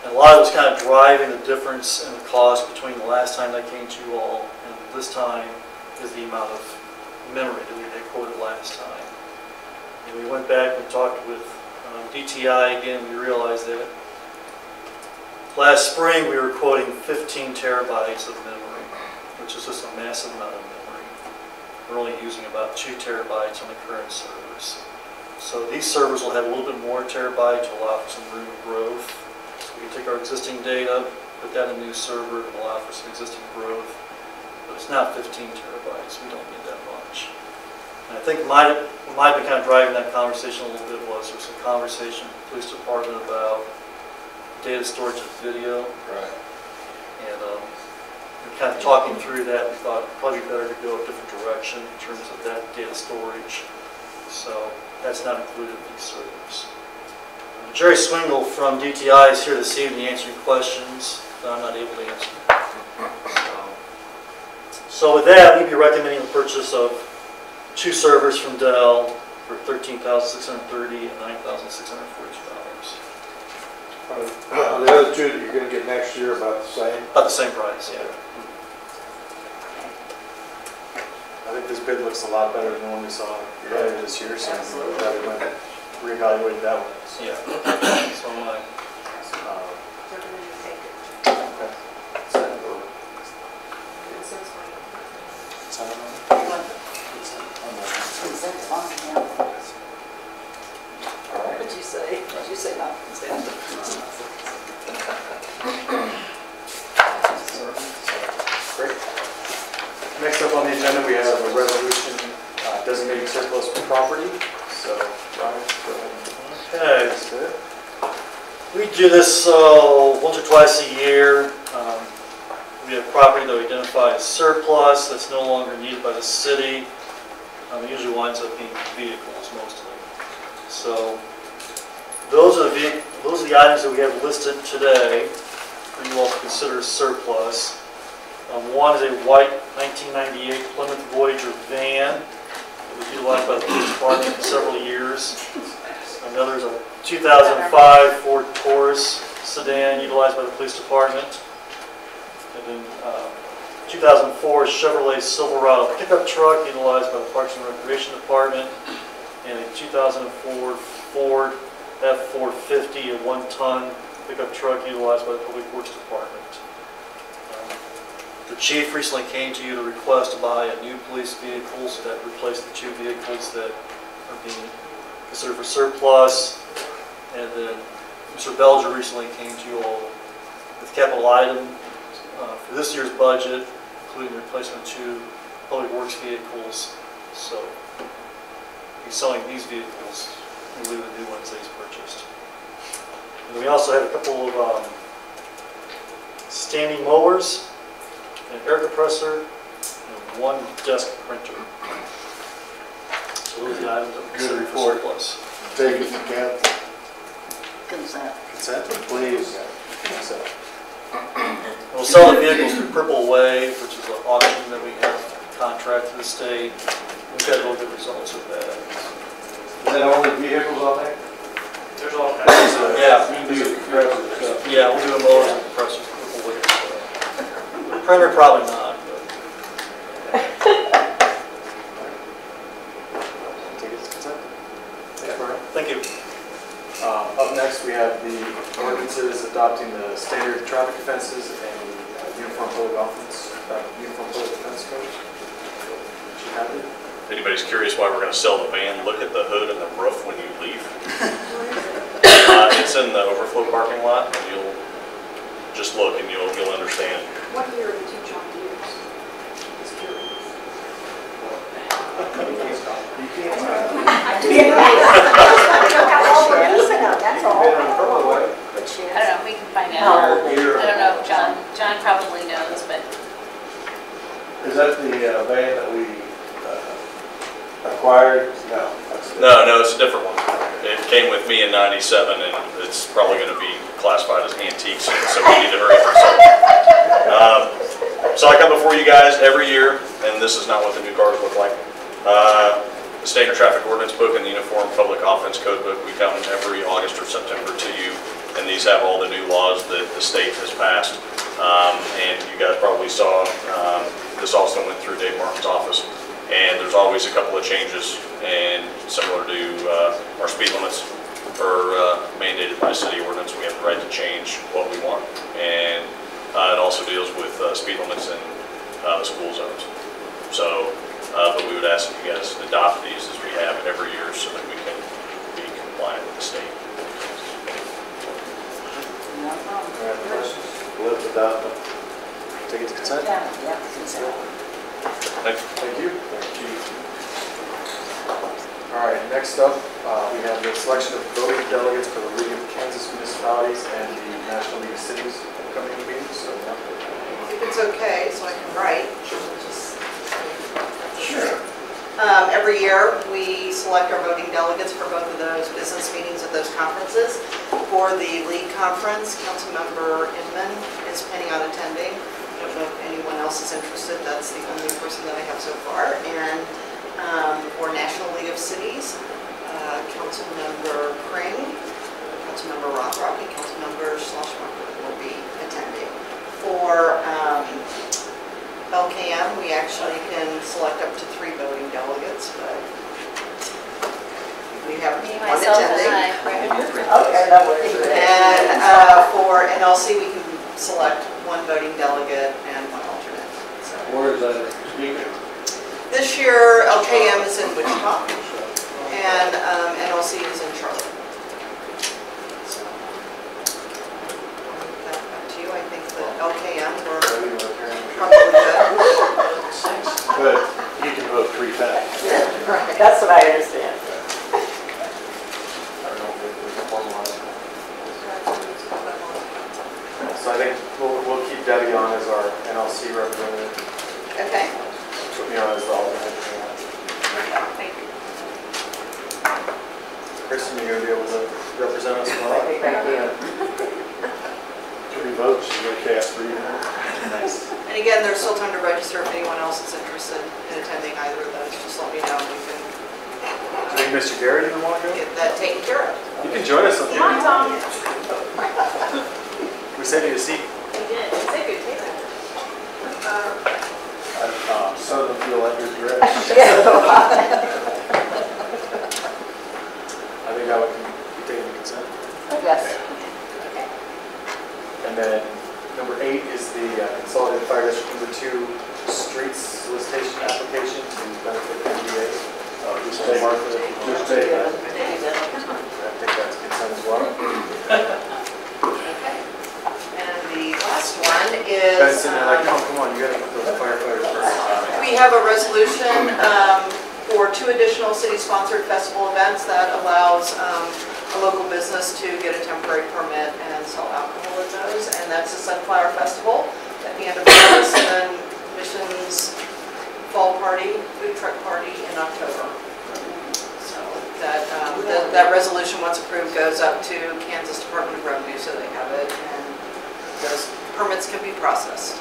And a lot of it was kind of driving the difference in the cost between the last time they came to you all and this time is the amount of memory that we had quoted last time. And we went back and talked with DTI again. We realized that last spring we were quoting 15 terabytes of memory, which is just a massive amount of memory. We're only using about 2 terabytes on the current servers. So these servers will have a little bit more terabyte to allow for some room of growth. So we can take our existing data, put that in a new server, and allow for some existing growth. But it's not 15 terabytes. We don't need that much. And I think what might be kind of driving that conversation a little bit was there was some conversation with the police department about data storage of video. Right. And kind of talking through that, we thought it'd probably be better to go a different direction in terms of that data storage. So that's not included in these servers. Jerry Swingle from DTI is here this evening answering questions that I'm not able to answer. So with that, we'd be recommending the purchase of 2 servers from Dell for $13,630 and $9,642. The other 2 that you're going to get next year about the same? About the same price, yeah. I think this bid looks a lot better than the one we saw earlier this year, so I'm glad we went and reevaluated that one. So, Yeah. So am I. Okay. Consent's fine, yeah. What did you say? Did you say not consent? Great. Next up on the agenda, we have a resolution designating surplus property. So, Brian, go ahead. Okay. That's it. We do this once or twice a year. We have property that we identify as surplus that's no longer needed by the city. It usually winds up being vehicles mostly. So those are the items that we have listed today for you all to consider surplus. One is a white 1998 Plymouth Voyager van that was utilized by the police department for several years. Another is a 2005 Ford Taurus sedan utilized by the police department. And then 2004 Chevrolet Silverado pickup truck utilized by the Parks and Recreation Department. And a 2004 Ford F450, a 1-ton pickup truck utilized by the Public Works Department. The chief recently came to you to request to buy a new police vehicle, so that replaced the 2 vehicles that are being considered for surplus. And then Mr. Belger recently came to you all with capital item for this year's budget, including the replacement of 2 Public Works vehicles. So he's selling these vehicles in lieu of the new ones that he's purchased. And we also have a couple of standing mowers, an air compressor, and 1 desk printer. So those are the items that we consider for surplus. Take it, Ken. Consent. Consent? Please. Consent. We'll sell the vehicles through Purple Wave, which is an auction that we have contract to the state. We've got real good results with that. Is that only vehicles on there? There's all kinds of, yeah. You can do compressors and stuff. Yeah, we'll do a mowers and compressors for Purple Wave. The printer, probably not. But. Take it as consent. Yeah. Thank you. Up next, we have the ordinances adopting the standard traffic offenses and the uniform public defense code. Hadley? If anybody's curious why we're going to sell the van, look at the hood and the roof when you leave. It's It's in the overflow parking lot, and you'll just look and you'll understand. What year did you jump to use? Just curious. You can't. That's all. I don't know, we can find out. I don't know, John probably knows, but Is that the van that we acquired? No. No, it's a different one. It came with me in '97, and it's probably going to be classified as antique soon, so we need to hurry for some. So I come before you guys every year, and this is not what the new cars look like. The standard traffic ordinance book and the Uniform Public Offense Code book, we come every August or September to you, and these have all the new laws that the state has passed. And you guys probably saw, this also went through Dave Martin's office, and there's always a couple of changes, and similar to our speed limits are mandated by city ordinance. We have the right to change what we want, and it also deals with speed limits in the school zones. So, but we would ask that you guys adopt these as we have every year so that we can be compliant with the state. No problem. Any other questions? Let's adopt them. Take it to consent? Yeah, consent. Thanks. Thank you. All right, next up, we have the selection of voting delegates for the League of Kansas Municipalities and the National League of Cities upcoming meeting. So, If it's okay, so I can write. Sure. Every year, we select our voting delegates for both of those business meetings at those conferences. For the league conference, Councilmember Inman is planning on attending. I don't know if anyone else is interested. That's the only person that I have so far. And for National League of Cities, Councilmember Kring, Councilmember Rothrock, and Councilmember Schlossmacher will be attending. For LKM, we actually can select up to 3 voting delegates, but we have me, one myself, and attending. Okay, that works. And for NLC, we can select 1 voting delegate and 1 alternate. So Where is that speaker? this year, LKM is in Wichita, and NLC is in Charlotte. So, back to you. I think that LKM were probably good. But you can vote 3 times. Right, that's what I understand. I don't know if we can formalize it. So I think we'll keep Debbie on as our NLC representative. Okay. Put me on as the alternate. thank you. Kristen, you're going to be able to represent us well? Thank you. 3 votes, you get cast 3 votes. Nice. And again, there's still time to register if anyone else is interested in attending either of those. Just let me know and we can I think Mr. Garrett even want to go? get that taken care of. You can join us up here. Come on, Tom. We saved you a seat. We did. Save your table. Southern feel like your dress. I think that would be taken to consent. Yes. And then number 8 is the Consolidated Fire District number 2 streets solicitation application to benefit MBAs. Just take it. Just take it. I think that's consent as well. Okay. And the last one is, Benson, they're like, no, come on, you gotta get those firefighters first. we have a resolution for 2 additional city-sponsored festival events that allows a local business to get a temporary permit and sell alcohol at those. And that's the Sunflower Festival at the end of August, and then Mission's Fall Party, Food Truck Party in October. So that resolution, once approved, goes up to Kansas Department of Revenue, so they have it, and those permits can be processed.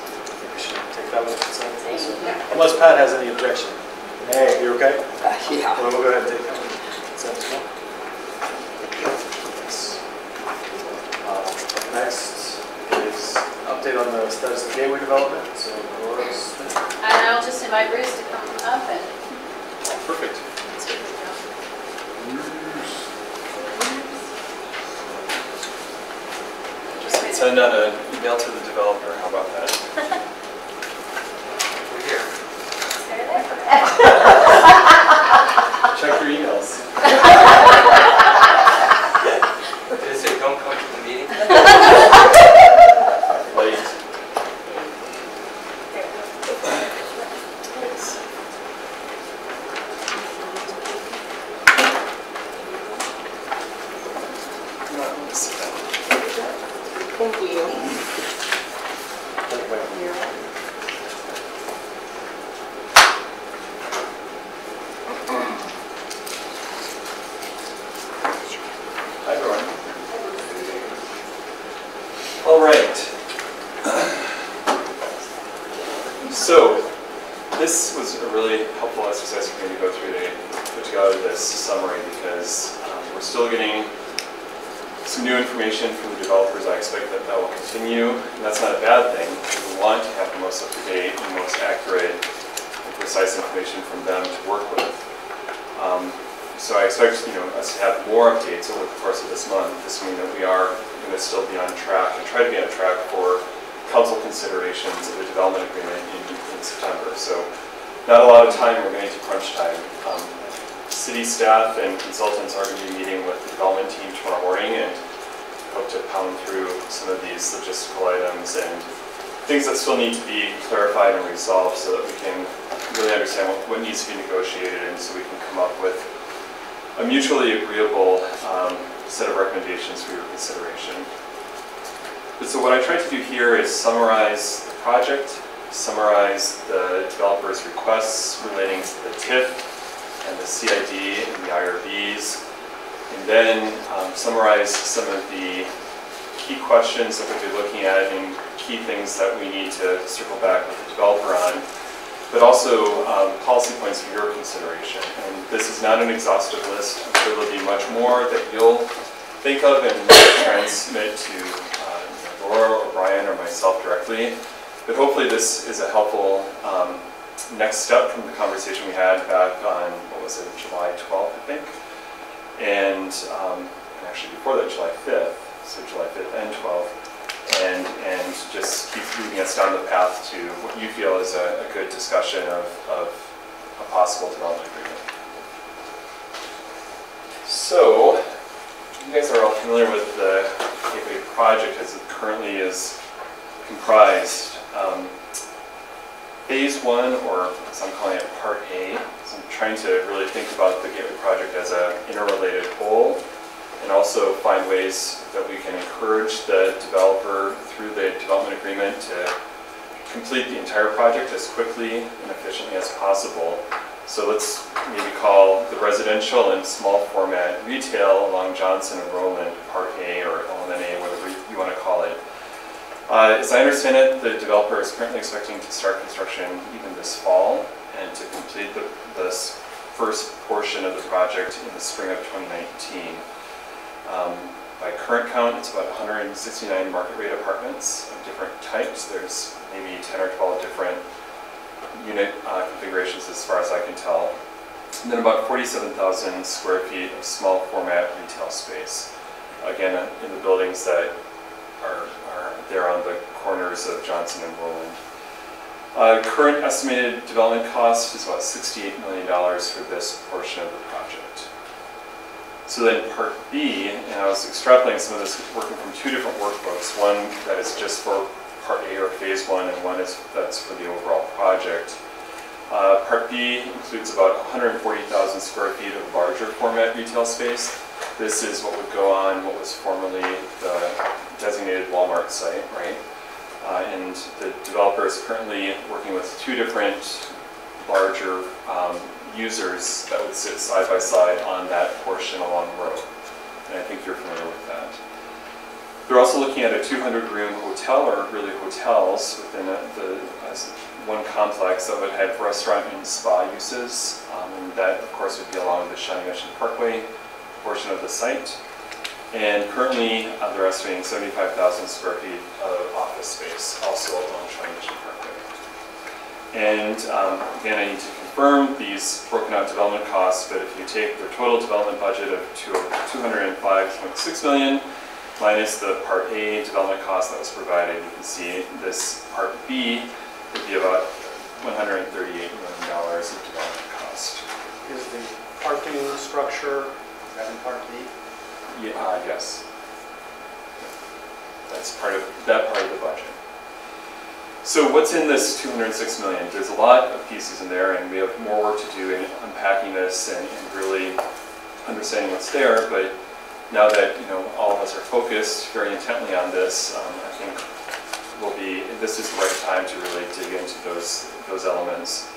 We should take that with consent also. Unless Pat has any objection. Hey, you okay? Yeah. Well, we'll go ahead and take that with consent as well. Yes. Next is update on the status of gateway development. So, Laura's. And I'll just invite Bruce to come up and Perfect. speak with you. Send out an email to the developer, how about that? We're here. Check your emails. Did it say don't come a really helpful exercise for me to go through to put together this summary because we're still getting some new information from the developers. I expect that that will continue, and that's not a bad thing. We want to have the most up-to-date and most accurate and precise information from them to work with. So I expect us to have more updates over the course of this month, assuming that we are going to still be on track and try to be on track for council considerations of the development agreement in September. So not a lot of time remains to crunch time. City staff and consultants are going to be meeting with the development team tomorrow morning and hope to pound through some of these logistical items and things that still need to be clarified and resolved so that we can really understand what needs to be negotiated and so we can come up with a mutually agreeable set of recommendations for your consideration. So what I tried to do here is summarize the project, summarize the developer's requests relating to the TIF and the CID and the IRBs, and then summarize some of the key questions that we'll be looking at and key things that we need to circle back with the developer on, but also policy points for your consideration. And this is not an exhaustive list. I'm sure there'll be much more that you'll think of and transmit to Laura or Brian or myself directly. But hopefully this is a helpful next step from the conversation we had back on, what was it, July 12th, I think? And actually before that, July 5th, so July 5th and 12th. And just keep leading us down the path to what you feel is a good discussion of a possible development agreement. So, you guys are all familiar with the Gateway project as it currently is comprised. Phase 1, or as I'm calling it, Part A, so I'm trying to really think about the Gateway project as an interrelated whole, and also find ways that we can encourage the developer through the development agreement to complete the entire project as quickly and efficiently as possible. So let's maybe call the residential and small format retail along Johnson and Rowland Part A or Element A, whatever you want to call it. As I understand it, the developer is currently expecting to start construction even this fall and to complete this first portion of the project in the spring of 2019. By current count, it's about 169 market rate apartments of different types. There's maybe 10 or 12 different unit configurations as far as I can tell. And then about 47,000 square feet of small format retail space. Again, in the buildings that are there on the corners of Johnson and Rowland. Current estimated development cost is about $68 million for this portion of the project. So then Part B, and I was extrapolating some of this working from two different workbooks, one that is just for Part A or Phase 1 and one that's for the overall project. Part B includes about 140,000 square feet of larger format retail space. This is what would go on what was formerly the designated Walmart site, right? And the developer is currently working with two different larger users that would sit side by side on that portion along the road. And I think you're familiar with that. They're also looking at a 200-room hotel, or really hotels, within one complex that would have restaurant and spa uses. And that, of course, would be along the Shawnee Mission Parkway portion of the site. And currently, they're estimating 75,000 square feet of office space, also along Shawnee Mission Parkway. And again, I need to confirm these broken out development costs, but if you take the total development budget of $205.6 million, minus the Part A development cost that was provided, you can see this Part B would be about $138 million of development cost. Is the parking structure, is that in Part B? Yeah, yes. That's part of the budget. So what's in this $206 million? There's a lot of pieces in there, and we have more work to do in unpacking this and really understanding what's there. But now that all of us are focused very intently on this, I think this is the right time to really dig into those elements.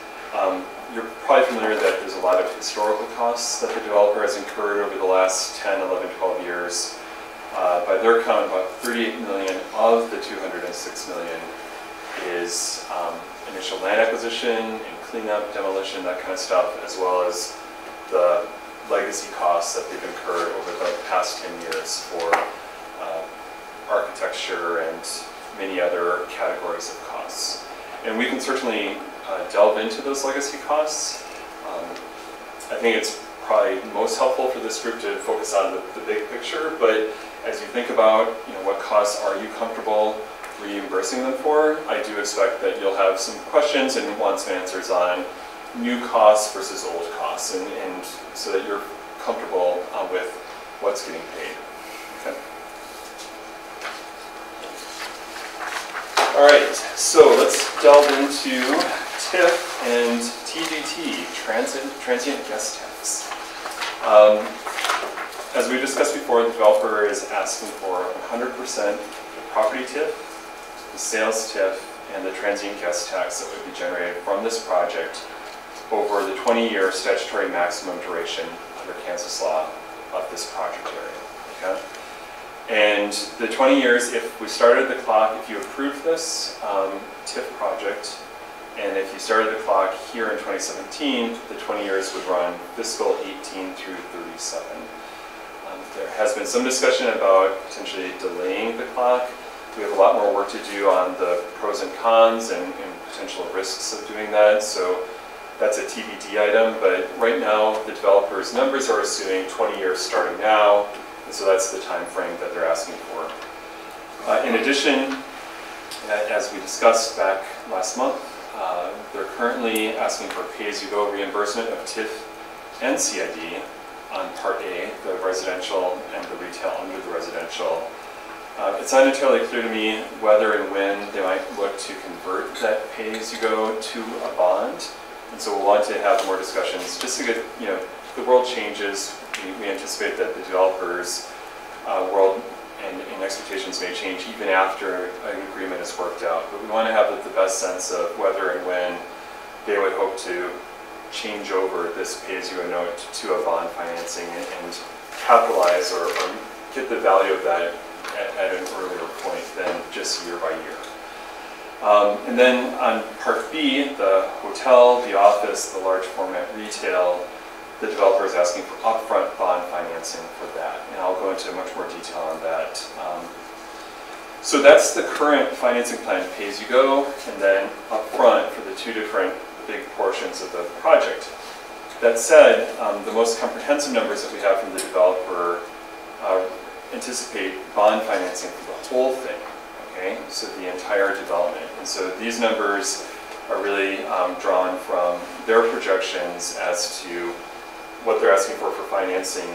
You're probably familiar that there's a lot of historical costs that the developer has incurred over the last 10, 11, 12 years. By their count, about $38 million of the $206 million is initial land acquisition and cleanup, demolition, that kind of stuff, as well as the legacy costs that they've incurred over the past 10 years for architecture and many other categories of costs. And we can certainly delve into those legacy costs. I think it's probably most helpful for this group to focus on the big picture, but as you think about what costs are you comfortable reimbursing them for, I do expect that you'll have some questions and want some answers on new costs versus old costs, and so that you're comfortable with what's getting paid. Okay. All right, so let's delve into TIF and TGT, transient guest tax. As we discussed before, the developer is asking for 100% property TIF, the sales TIF, and the transient guest tax that would be generated from this project over the 20-year statutory maximum duration under Kansas law of this project area. Okay? And the 20 years, if we started the clock, if you approved this TIF project, and if you started the clock here in 2017, the 20 years would run fiscal 18 through 37. There has been some discussion about potentially delaying the clock. We have a lot more work to do on the pros and cons and potential risks of doing that. So that's a TBD item, but right now the developer's numbers are assuming 20 years starting now, and so that's the time frame that they're asking for. In addition, as we discussed back last month, they're currently asking for pay-as-you-go reimbursement of TIF and CID on Part A, the residential and the retail under the residential. It's not entirely clear to me whether and when they might look to convert that pay-as-you-go to a bond. And so we'll want to have more discussions just to get, the world changes. We anticipate that the developers' world and expectations may change even after an agreement is worked out. But we want to have the best sense of whether and when they would hope to change over this pay-as-you-go note to a bond financing and capitalize or get the value of that at an earlier point than just year by year. And then on Part B, the hotel, the office, the large format retail, the developer is asking for upfront bond financing for that. And I'll go into much more detail on that. So that's the current financing plan, pay-as-you-go, and then upfront for the two different big portions of the project. That said, the most comprehensive numbers that we have from the developer anticipate bond financing for the whole thing. Okay, so the entire development. And so these numbers are really drawn from their projections as to what they're asking for financing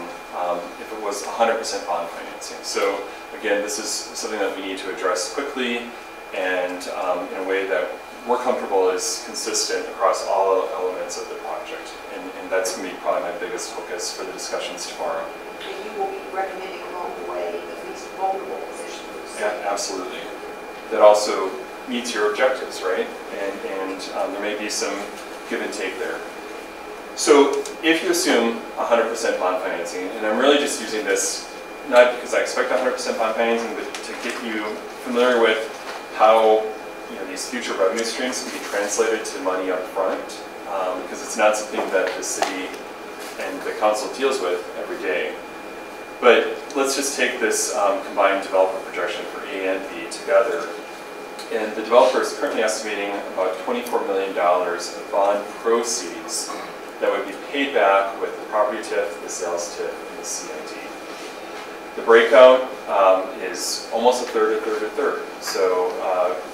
if it was 100% bond financing. So again, this is something that we need to address quickly and in a way that we're comfortable is consistent across all elements of the project. And that's going to be probably my biggest focus for the discussions tomorrow. And you will be recommending along the way the least vulnerable positions. Yeah, absolutely. That also meets your objectives, right? And there may be some give and take there. So if you assume 100% bond financing, and I'm really just using this not because I expect 100% bond financing, but to get you familiar with how these future revenue streams can be translated to money up front, because it's not something that the city and the council deals with every day. But let's just take this combined developer projection for A and B together. And the developer is currently estimating about $24 million of bond proceeds that would be paid back with the property TIF, the sales TIF, and the CID. The breakout is almost a third, a third, a third. So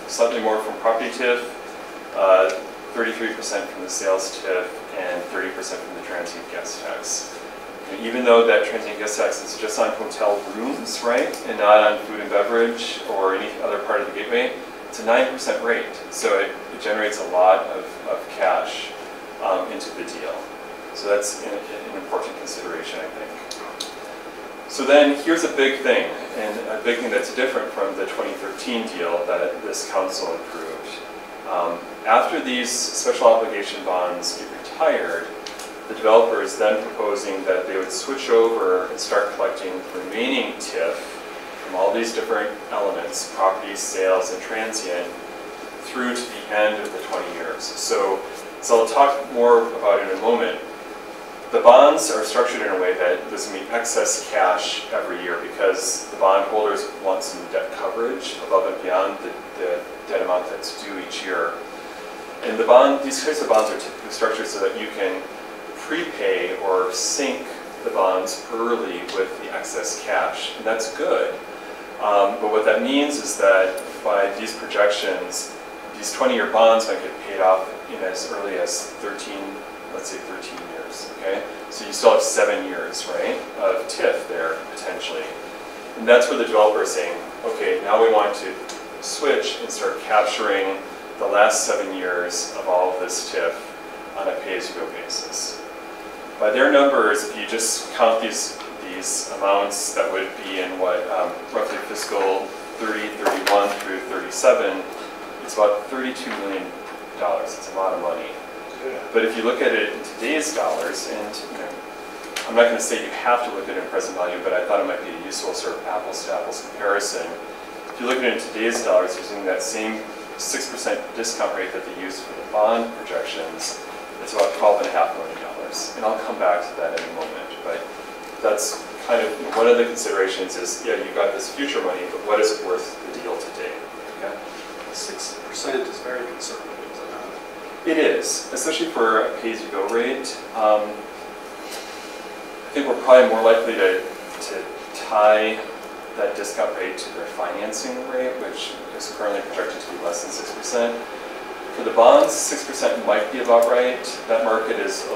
slightly more from property TIF, 33% from the sales TIF, and 30% from the transient guest tax. And even though that transient guest tax is just on hotel rooms, right, and not on food and beverage or any other part of the gateway, it's a 9% rate. So it generates a lot of cash into the deal. So that's an important consideration, I think. So then here's a big thing, and a big thing that's different from the 2013 deal that this council approved. After these special obligation bonds get retired, the developer is then proposing that they would switch over and start collecting the remaining TIF from all these different elements, property, sales, and transient, through to the end of the 20 years. So So I'll talk more about it in a moment. The bonds are structured in a way that there's going to be excess cash every year because the bondholders want some debt coverage above and beyond the debt amount that's due each year. And these types of bonds are typically structured so that you can prepay or sink the bonds early with the excess cash, and that's good. But what that means is that by these projections, these 20-year bonds might get paid off in as early as 13, let's say 13 years, okay? So you still have 7 years, right, of TIF there, potentially. And that's where the developer is saying, okay, now we want to switch and start capturing the last 7 years of all of this TIF on a pay-as-you-go basis. By their numbers, if you just count these amounts that would be in what, roughly fiscal 30, 31 through 37, it's about $32 million. It's a lot of money. But if you look at it in today's dollars, and I'm not going to say you have to look at it in present value, but I thought it might be a useful sort of apples to apples comparison. If you look at it in today's dollars, using that same 6% discount rate that they used for the bond projections, it's about $12.5 million. And I'll come back to that in a moment. But that's kind of one of the considerations is, yeah, you got this future money, but what is it worth the deal today? Okay? 6% is very conservative, is it not? It is, especially for a pay-as-you-go rate. I think we're probably more likely to tie that discount rate to their financing rate, which is currently projected to be less than 6%. For the bonds, 6% might be about right. That market is a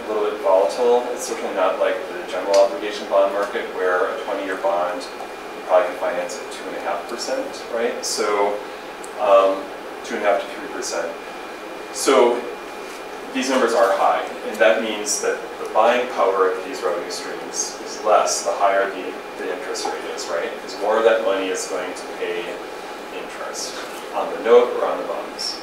little bit volatile. It's certainly not like the general obligation bond market where a 20-year bond you probably can finance at 2.5%, right? So 2.5 to 3%. So these numbers are high, and that means that the buying power of these revenue streams is less the higher the interest rate is, right? Because more of that money is going to pay interest on the note or on the bonds.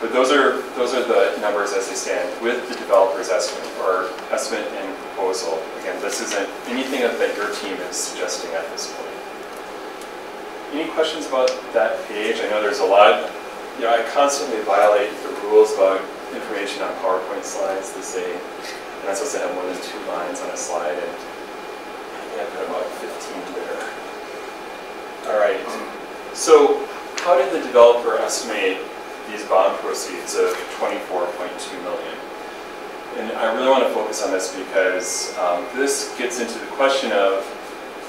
But those are the numbers as they stand with the developer's estimate and proposal. Again, this isn't anything that your team is suggesting at this point. Any questions about that page? I know there's a lot. I constantly violate the rules about information on PowerPoint slides. They say you're not supposed to have more than 2 lines on a slide, and I put about 15 there. All right. So how did the developer estimate these bond proceeds of $24.2 million? And I really want to focus on this because this gets into the question of,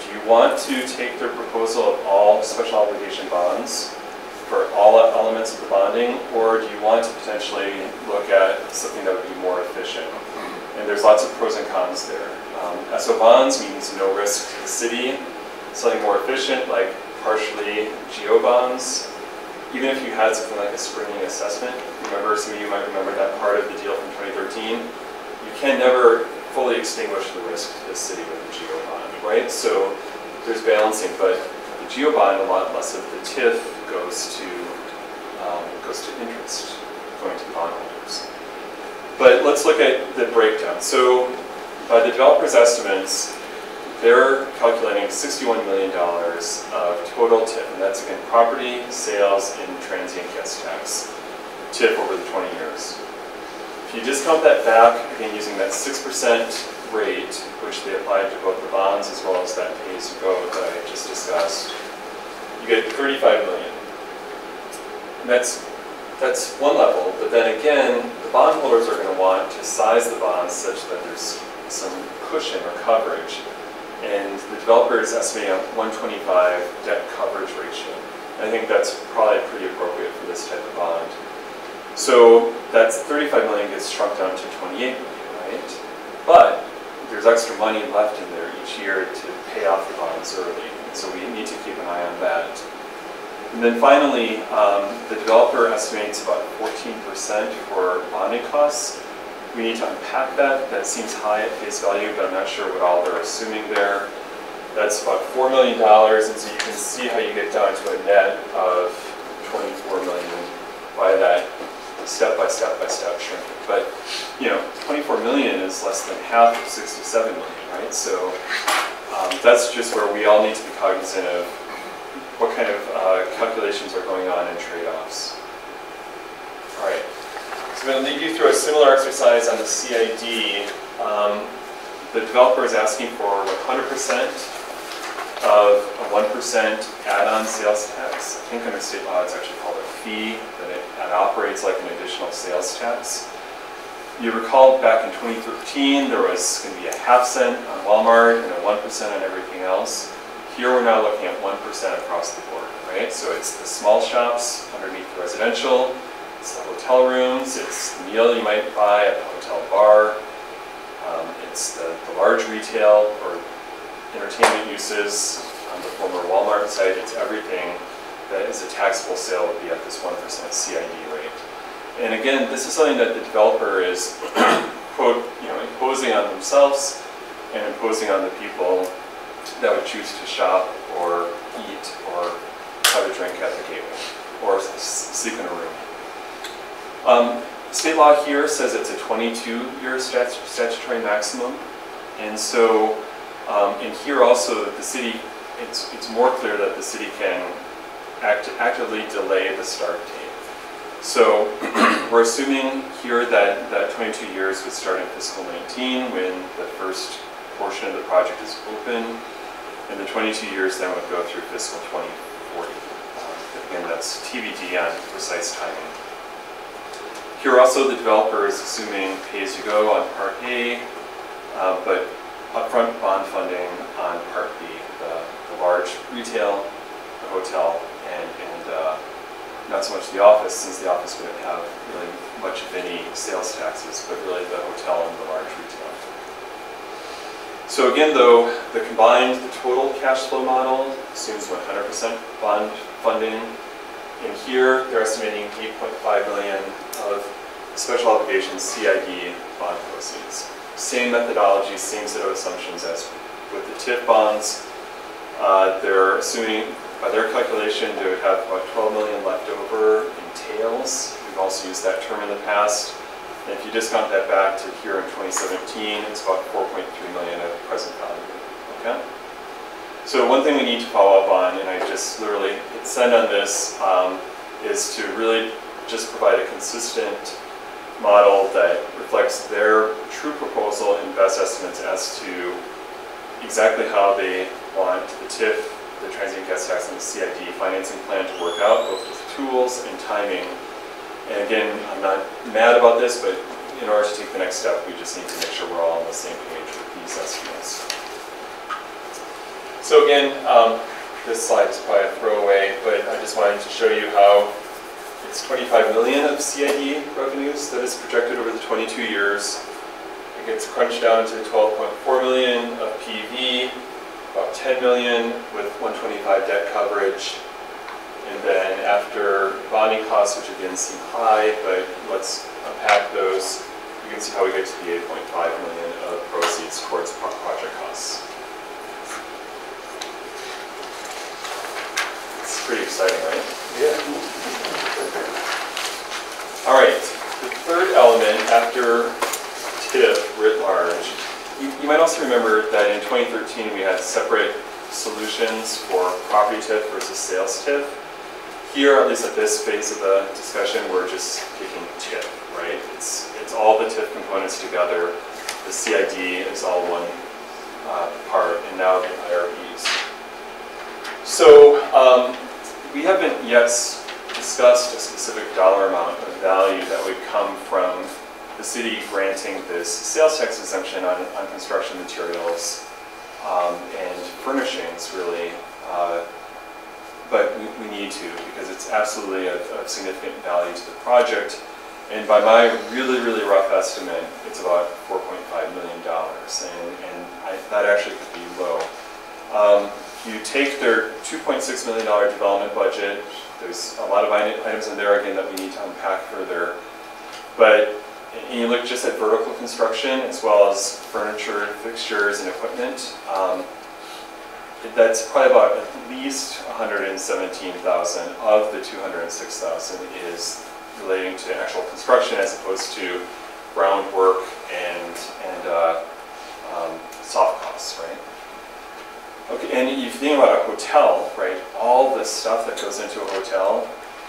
do you want to take their proposal of all special obligation bonds for all elements of the bonding, or do you want to potentially look at something that would be more efficient? And there's lots of pros and cons there. SO bonds means no risk to the city. Something more efficient, like partially GO bonds. Even if you had something like a springing assessment, remember, some of you might remember that part of the deal from 2013, you can never fully extinguish the risk to the city with a GO bond, right? So there's balancing, but the GO bond, a lot less of the TIF goes to interest, going to the bondholders. But let's look at the breakdown. So by the developer's estimates, they're calculating $61 million of total TIF, and that's again property, sales, and transient guest tax TIF over the 20 years. If you discount that back, again using that 6% rate, which they applied to both the bonds as well as that pay-as-you-go that I just discussed, you get $35 million. And that's one level, but then again, the bondholders are going to want to size the bonds such that there's some cushion or coverage. And the developer is estimating a 125 debt coverage ratio. I think that's probably pretty appropriate for this type of bond. So that's $35 million gets shrunk down to $28 million, right? But there's extra money left in there each year to pay off the bonds early. So we need to keep an eye on that. And then finally, the developer estimates about 14% for bonding costs. We need to unpack that. That seems high at face value, but I'm not sure what all they're assuming there. That's about $4 million, and so you can see how you get down to a net of $24 million by that step-by-step shrink. But, $24 million is less than half of $67 million, right? So that's just where we all need to be cognizant of what kind of calculations are going on in trade-offs. All right. I'm going to lead you through a similar exercise on the CID. The developer is asking for 100% of a 1% add-on sales tax. I think under state law it's actually called a fee, but it operates like an additional sales tax. You recall back in 2013 there was going to be a half cent on Walmart and a 1% on everything else. Here we're now looking at 1% across the board, right? So it's the small shops underneath the residential, it's the hotel rooms, it's the meal you might buy at the hotel bar, it's the large retail or entertainment uses on the former Walmart site. It's everything that is a taxable sale would be at this 1% CID rate. And again, this is something that the developer is, quote, imposing on themselves and imposing on the people that would choose to shop or eat or have a drink at the gateway or sleep in a room. State law here says it's a 22-year statutory maximum, and so in here also the city, it's more clear that the city can actively delay the start date. So we're assuming here that 22 years would start in fiscal 19 when the first portion of the project is open, and the 22 years then would go through fiscal 2040. Again, that's TBD on precise timing. Here also the developer is assuming pay-as-you-go on Part A, but upfront bond funding on Part B, the large retail, the hotel, and not so much the office, since the office wouldn't have really much of any sales taxes, but really the hotel and the large retail. So again, though, the total cash flow model assumes 100% bond funding. And here, they're estimating $8.5 million of special obligations CID bond proceeds. Same methodology, same set of assumptions as with the TIF bonds. They're assuming, by their calculation, they would have about $12 million left over in tails. We've also used that term in the past. And if you discount that back to here in 2017, it's about $4.3 million at present value. Okay? So one thing we need to follow up on, and I just literally hit send on this, is to really just provide a consistent model that reflects their true proposal and best estimates as to exactly how they want the TIF, the transient guest tax, and the CID financing plan to work out, both with tools and timing. And again, I'm not mad about this, but in order to take the next step, we just need to make sure we're all on the same page with these estimates. So again, this slide is probably a throwaway, but I just wanted to show you how it's 25 million of CID revenues that is projected over the 22 years. It gets crunched down to 12.4 million of PV, about 10 million with 125 debt coverage. And then after bonding costs, which again seem high, but let's unpack those, you can see how we get to the 8.5 million of proceeds towards project costs. It's pretty exciting, right? Yeah. All right, the third element after TIF writ large, you might also remember that in 2013 we had separate solutions for property TIF versus sales TIF. Here, at least at this phase of the discussion, we're just taking TIF, right? It's all the TIF components together. The CID is all one part, and now the IRBs. So we haven't yet discussed a specific dollar amount of value that would come from the city granting this sales tax exemption on construction materials and furnishings, really. But we need to, because it's absolutely of significant value to the project. And by my really, really rough estimate, it's about $4.5 million. And that actually could be low. You take their $2.6 million development budget. There's a lot of items in there, again, that we need to unpack further. But and you look just at vertical construction as well as furniture, fixtures, and equipment. That's probably about at least $117,000 of the $206,000 is relating to actual construction as opposed to groundwork and soft costs, right? Okay, and if you think about a hotel, right? All the stuff that goes into a hotel,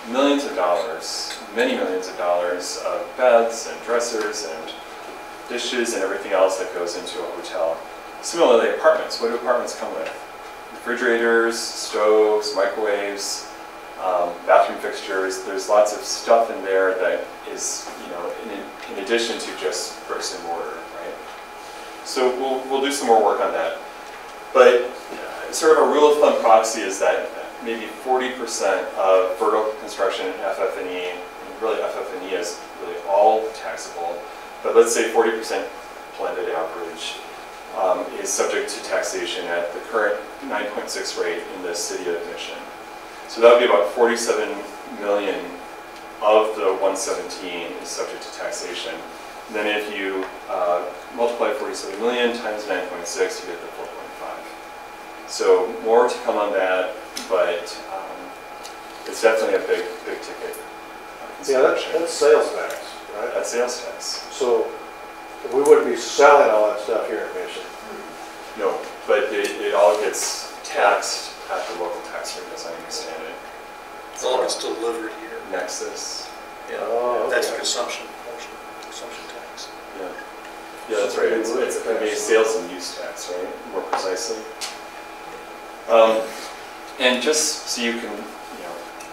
millions of dollars, many millions of dollars of beds and dressers and dishes and everything else that goes into a hotel. Similarly, apartments. What do apartments come with? Refrigerators, stoves, microwaves, bathroom fixtures. There's lots of stuff in there that is, in addition to just bricks and mortar, right? So we'll do some more work on that. But sort of a rule of thumb proxy is that maybe 40% of vertical construction and FF&E, and really FF&E is really all taxable, but let's say 40% blended average is subject to taxation at the current 9.6 rate in the city of Mission. So that would be about 47 million of the 117 is subject to taxation. And then if you multiply 47 million times 9.6, you get the 4.5. So more to come on that, but it's definitely a big ticket. Yeah, that's sales tax, right? That's sales tax. So we wouldn't be selling all that stuff here in Mission. No, but it all gets taxed at the local tax rate, as I understand it. It's all gets delivered here. Nexus. Yeah, Oh, that's okay. consumption portion, consumption tax. Yeah. Yeah, that's right. It's going to be sales and use tax, right? More precisely. And just so you can,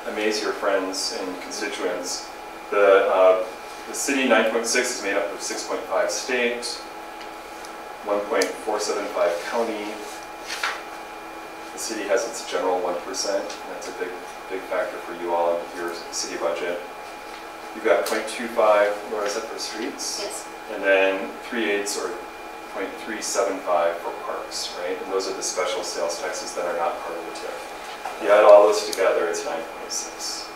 amaze your friends and constituents, the city 9.6 is made up of 6.5 state, 1.475 county. The city has its general 1%. That's a big factor for you all in your city budget. You've got 0.25, what is that for streets? Yes. And then 3/8 or 0.375 for parks, right? And those are the special sales taxes that are not part of the TIF. You add all those together, it's 9.6.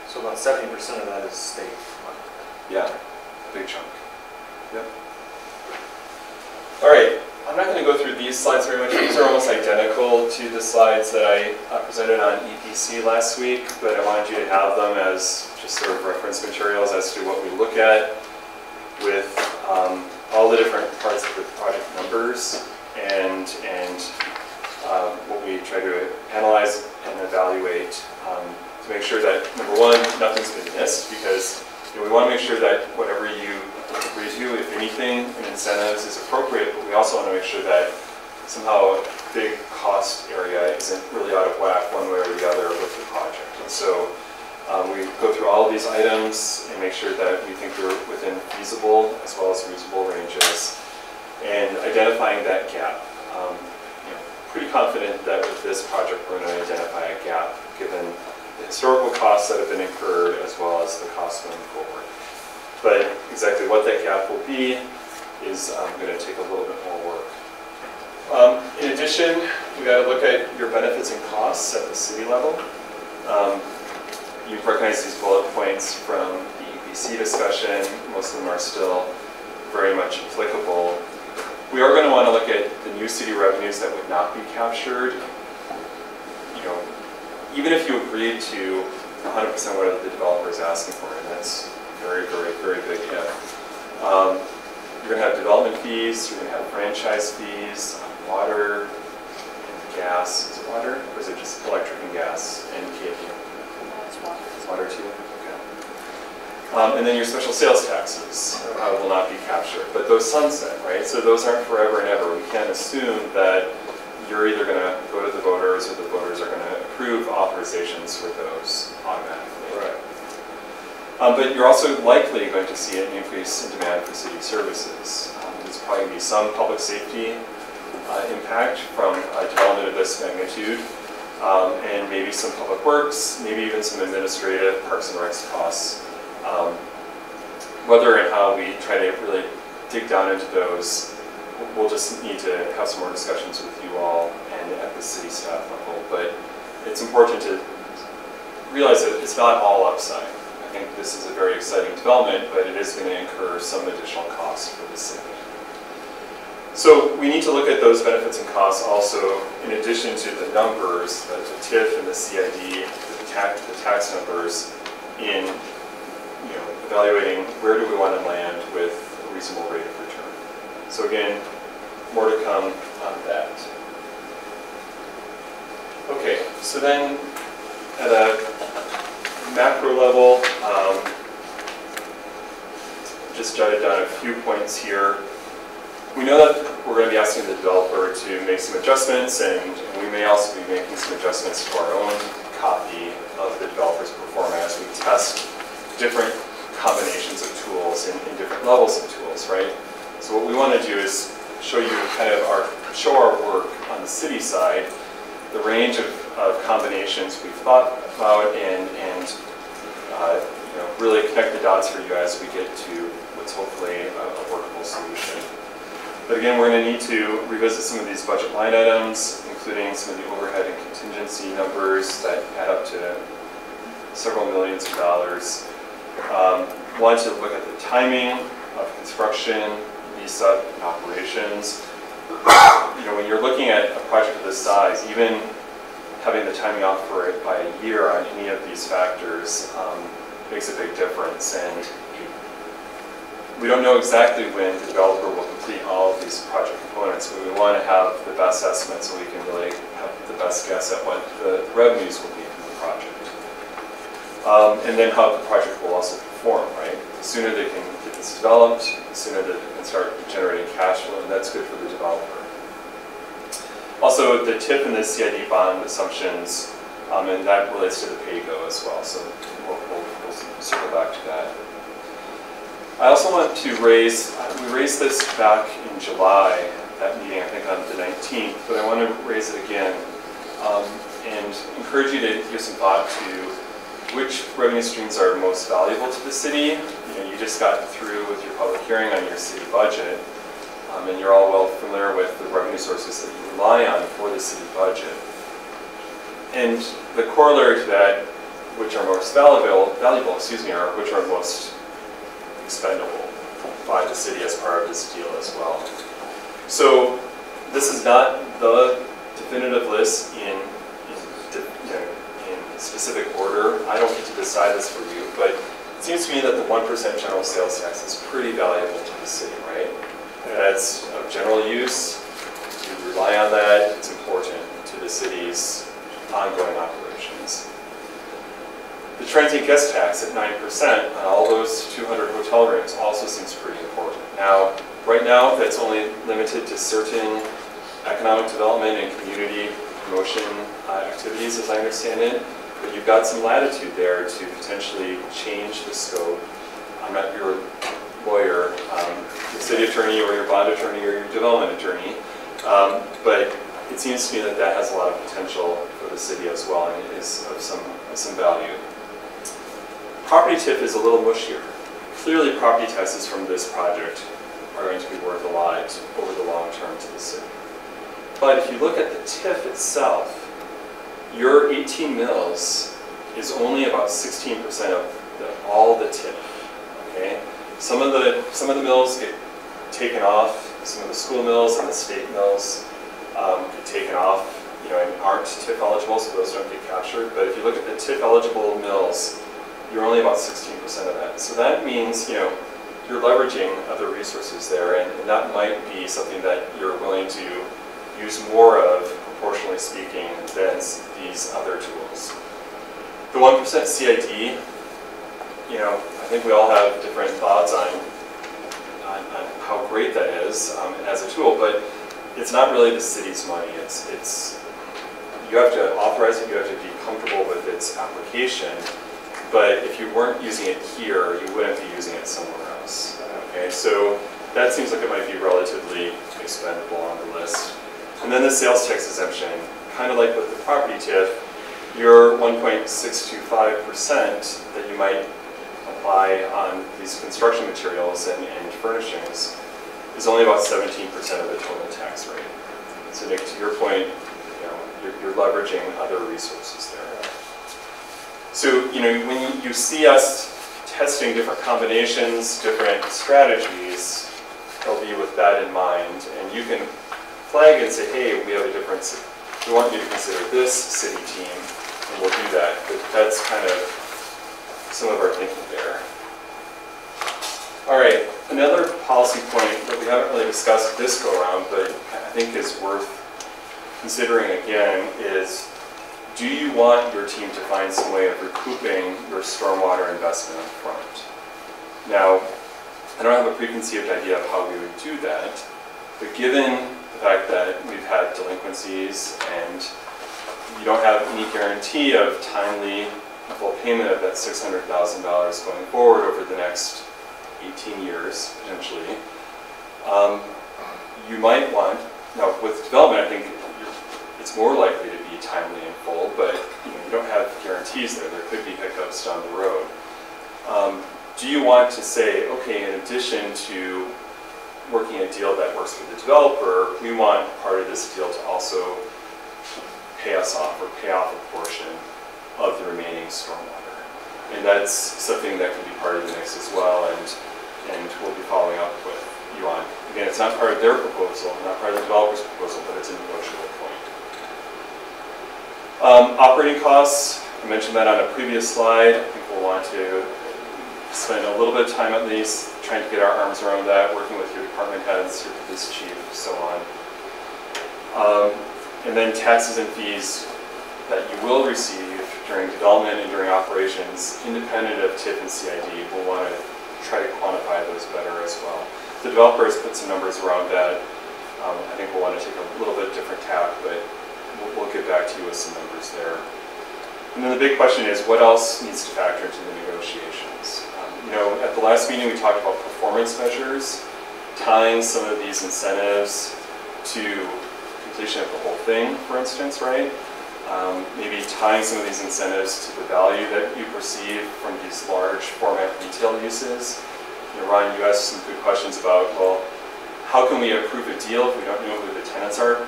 So about 70% of that is state money. Yeah, a big chunk. Yep. All right, I'm not going to go through these slides very much. These are almost identical to the slides that I presented on EPC last week, but I wanted you to have them as just sort of reference materials as to what we look at with all the different parts of the project numbers and what we try to analyze and evaluate to make sure that, number one, nothing's been missed, because we want to make sure that whatever you agree to, if anything, in incentives is appropriate, but we also want to make sure that somehow a big cost area isn't really out of whack one way or the other with the project. And so we go through all of these items and make sure that we think they're within feasible as well as reasonable ranges, and identifying that gap. Pretty confident that with this project we're going to identify a gap given the historical costs that have been incurred as well as the costs going forward. But exactly what that gap will be is going to take a little bit more work. In addition, we got to look at your benefits and costs at the city level. You've recognized these bullet points from the EPC discussion. Most of them are still very much applicable. We are going to want to look at the new city revenues that would not be captured. Even if you agreed to 100% what the developer is asking for, and that's very, very, very big if. You're going to have development fees, you're going to have franchise fees, water, and gas. Is it water? Or is it just electric and gas and cable? It's water too? Okay. And then your special sales taxes will not be captured, but those sunset, right? So those aren't forever and ever. We can't assume that you're either going to go to the voters or the voters are going to approve authorizations for those automatically. Right. But you're also likely going to see an increase in demand for city services. There's probably going to be some public safety impact from a development of this magnitude, and maybe some public works, maybe even some administrative parks and recs costs. Whether and how we try to really dig down into those, we'll just need to have some more discussions with you all and at the city staff level. But it's important to realize that it's not all upside. I think this is a very exciting development, but it is going to incur some additional costs for the city. So we need to look at those benefits and costs also, in addition to the numbers, the TIF and the CID, the tax numbers, in evaluating where do we want to land with a reasonable rate of return. So again, more to come on that. Okay, so then at a macro level, just jotted down a few points here. We know that we're going to be asking the developer to make some adjustments, and we may also be making some adjustments to our own copy of the developer's performance as we test different combinations of tools in different levels of tools, right? So what we want to do is show you kind of show our work on the city side, the range of combinations we've thought about, and you know, really connect the dots for you as we get to what's hopefully a workable solution. But again, we're going to need to revisit some of these budget line items, including some of the overhead and contingency numbers that add up to several millions of dollars. Want to look at the timing of construction, lease-up, and operations. You know, when you're looking at a project of this size, even having the timing off for it by a year on any of these factors makes a big difference. And we don't know exactly when the developer will complete all of these project components, but we want to have the best estimate so we can really have the best guess at what the revenues will be from the project. And then how the project will also perform, right? The sooner they can get this developed, the sooner that they can start generating cash flow, and that's good for the developer. Also, the TIF and the CID bond assumptions, and that relates to the pay-go as well, so we'll circle back to that. I also want to raise, we raised this back in July, that meeting I think on the 19th, but I want to raise it again and encourage you to give some thought to which revenue streams are most valuable to the city. You know, you just got through with your public hearing on your city budget, and you're all well familiar with the revenue sources that you rely on for the city budget. And the corollary to that, which are most valuable, are which are most expendable by the city as part of this deal as well. So this is not the definitive list in specific order. I don't get to decide this for you, but it seems to me that the 1% general sales tax is pretty valuable to the city, right? That's of general use. You rely on that. It's important to the city's ongoing operations. The transient guest tax at 9% on all those 200 hotel rooms also seems pretty important. Now, right now, that's only limited to certain economic development and community promotion activities, as I understand it. But you've got some latitude there to potentially change the scope. I'm not your lawyer, your city attorney or your bond attorney or your development attorney, but it seems to me that that has a lot of potential for the city as well, and it is of some value. Property TIF is a little mushier. Clearly, property taxes from this project are going to be worth a lot over the long term to the city. But if you look at the TIF itself, your 18 mills is only about 16% of all the TIF. Okay, some of the mills get taken off. Some of the school mills and the state mills get taken off, you know, and aren't TIF eligible, so those don't get captured. But if you look at the TIF eligible mills, you're only about 16% of that. So that means, you know, you're leveraging other resources there, and that might be something that you're willing to use more of, proportionally speaking, than these other tools. The 1% CID, you know, I think we all have different thoughts on how great that is as a tool, but it's not really the city's money. It's you have to authorize it, you have to be comfortable with its application, but if you weren't using it here, you wouldn't be using it somewhere else. Okay, so that seems like it might be relatively expendable on the list. And then the sales tax exemption, kind of like with the property TIF, your 1.625% that you might apply on these construction materials and furnishings is only about 17% of the total tax rate. So Nick, to your point, you know, you're leveraging other resources there. So, you know, when you see us testing different combinations, different strategies, it'll be with that in mind, and you can flag and say, hey, we have a difference. We want you to consider this city team, and we'll do that. But that's kind of some of our thinking there. All right, another policy point that we haven't really discussed this go around, but I think is worth considering again, is do you want your team to find some way of recouping your stormwater investment up front? Now, I don't have a preconceived idea of how we would do that, but given the fact that we've had delinquencies and you don't have any guarantee of timely full payment of that $600,000 going forward over the next 18 years, potentially, you might want, now with development, I think it's more likely to be timely and full, but you don't have guarantees there. There could be hiccups down the road. Do you want to say, okay, in addition to working a deal that works for the developer, we want part of this deal to also pay us off or pay off a portion of the remaining stormwater? And that's something that can be part of the mix as well, and we'll be following up with you on. Again, it's not part of their proposal, not part of the developer's proposal, but it's a negotiable point. Operating costs, I mentioned that on a previous slide. I think we'll want to spend a little bit of time at least trying to get our arms around that, working with your department heads, your police chief, so on. And then taxes and fees that you will receive during development and during operations, independent of TIF and CID. We'll want to try to quantify those better as well. The developers put some numbers around that. I think we'll want to take a little bit different tack, but we'll get back to you with some numbers there. And then the big question is, what else needs to factor into the negotiations? At the last meeting we talked about performance measures, tying some of these incentives to completion of the whole thing, for instance, right? Maybe tying some of these incentives to the value that you perceive from these large format retail uses. Ryan, you asked some good questions about, well, how can we approve a deal if we don't know who the tenants are,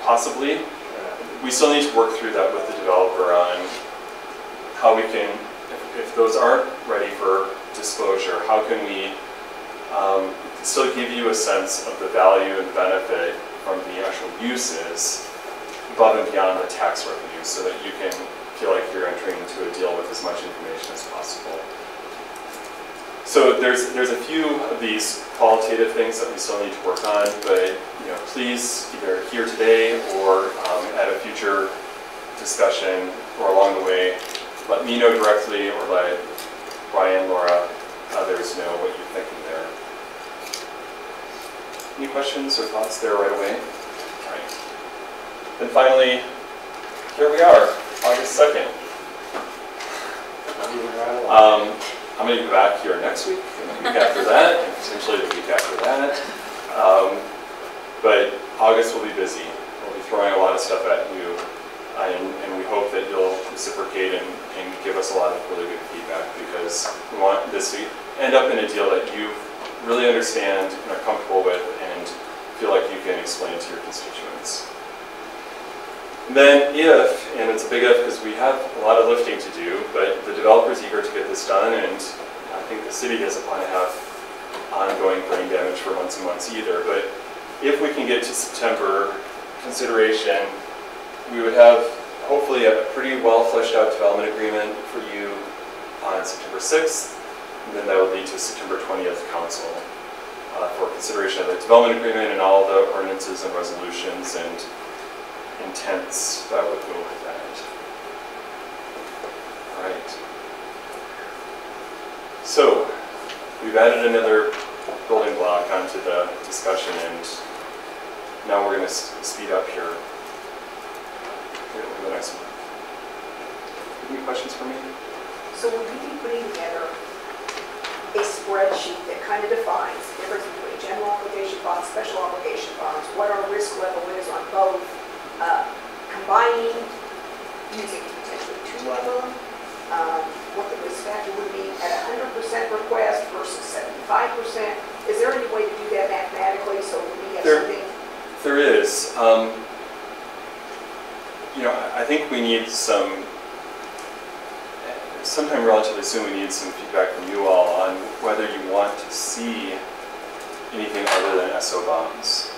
possibly? We still need to work through that with the developer on how we can, if those aren't ready for disclosure, how can we still give you a sense of the value and benefit from the actual uses above and beyond the tax revenue, so that you can feel like you're entering into a deal with as much information as possible. So there's a few of these qualitative things that we still need to work on, but please either here today or at a future discussion or along the way, let me know directly or let Brian, Laura, others know what you're thinking there. Any questions or thoughts there right away? All right. Then finally, here we are, August 2nd. I'm going to be back here next week, and the week after that, and potentially the week after that. But August will be busy. We'll be throwing a lot of stuff at you, and we hope that you'll reciprocate and give us a lot of really good feedback, because we want this to end up in a deal that you really understand and are comfortable with and feel like you can explain to your constituents. And then if, and it's a big if because we have a lot of lifting to do, but the developer's eager to get this done, and I think the city doesn't want to have ongoing brain damage for months and months either. But if we can get to September consideration, we would have hopefully a pretty well fleshed out development agreement for you on September 6th, and then that would lead to September 20th council for consideration of the development agreement and all the ordinances and resolutions and intents that would go with that. All right. So we've added another building block onto the discussion, and now we're going to speed up here. Here, we'll do the next one. Any questions for me? So will you be putting together a spreadsheet that kind of defines the difference between general obligation bonds, special obligation bonds, what our risk level is on both, combining, using potentially two of them, what the risk factor would be at 100% request versus 75%? Is there any way to do that mathematically so we have something? There is. I think we need sometime relatively soon we need some feedback from you all on whether you want to see anything other than SO bonds.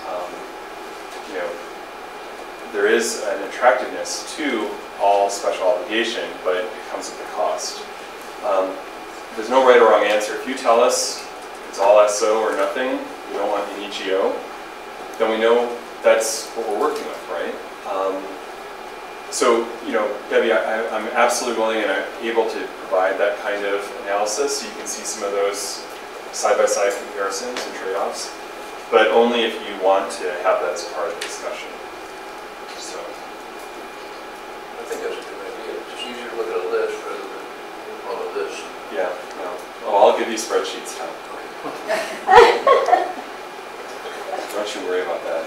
There is an attractiveness to all special obligation, but it comes with a cost. There's no right or wrong answer. If you tell us it's all SO or nothing, we don't want any GO, then we know that's what we're working with, right? So, you know, Debbie, I'm absolutely willing and I'm able to provide that kind of analysis so you can see some of those side-by-side comparisons and trade-offs, but only if you want to have that as part of the discussion. So, I think that's a good idea. It's just easier to look at a list rather than on a list. yeah, no. Oh, I'll give you spreadsheets now. Don't you worry about that.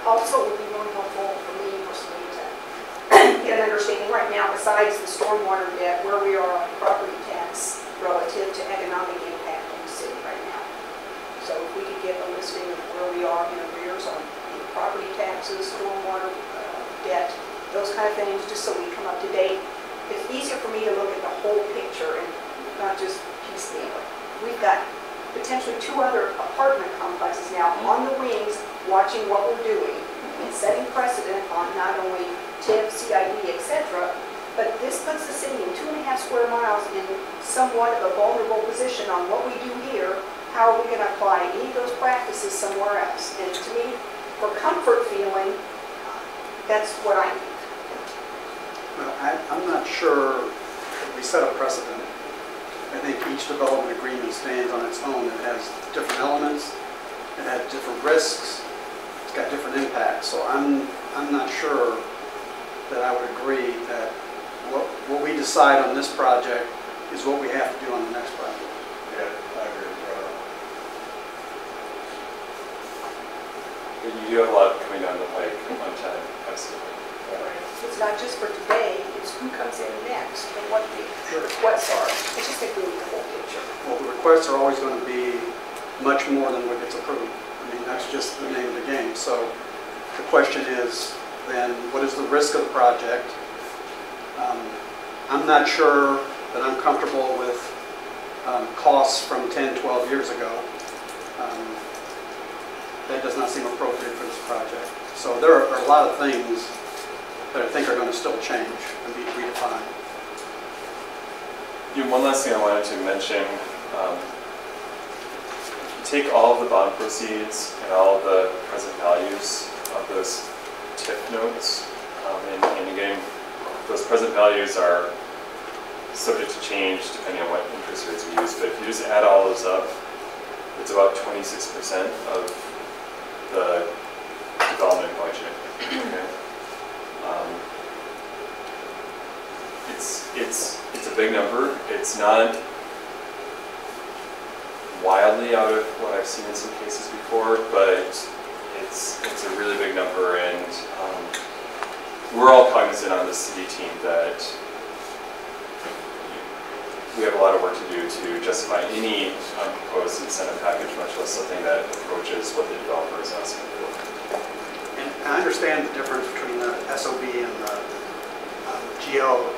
Also, it would be really helpful for me personally to get an understanding right now, besides the stormwater debt, where we are on property tax relative to economic impact on the city right now. So if we could get a listing of where we are in arrears on property taxes, stormwater debt, those kind of things, just so we come up to date. It's easier for me to look at the whole picture and not just piecemeal it. We've got potentially 2 other apartment complexes now on the wings, watching what we're doing and setting precedent on not only TIF, CID, etc., but this puts the city in 2.5 square miles in somewhat of a vulnerable position on what we do here. How are we going to apply any of those practices somewhere else? And to me, for comfort feeling, that's what I need. Well, I'm not sure that we set a precedent. I think each development agreement stands on its own. It has different elements, it has different risks, it's got different impacts. So I'm not sure that I would agree that what we decide on this project is what we have to do on the next project. Yeah, I agree with Rob. But you do have a lot coming down the pike on time, absolutely. It's not just for today, it's who comes in next and what the requests are. I just think we need the whole picture. Well, the requests are always going to be much more than what gets approved. I mean, that's just the name of the game. So the question is then, what is the risk of the project? I'm not sure that I'm comfortable with costs from 10, 12 years ago. That does not seem appropriate for this project. So there are a lot of things that I think are going to still change and be redefined. One last thing I wanted to mention. You take all of the bond proceeds and all of the present values of those TIF notes, and again, those present values are subject to change depending on what interest rates we use, but if you just add all those up, it's about 26% of the development budget. Okay? It's a big number. It's not wildly out of what I've seen in some cases before, but it's a really big number, and we're all cognizant on the city team that we have a lot of work to do to justify any proposed incentive package, much less something that approaches what the developer is asking for. And I understand the difference between the SOB and the GO.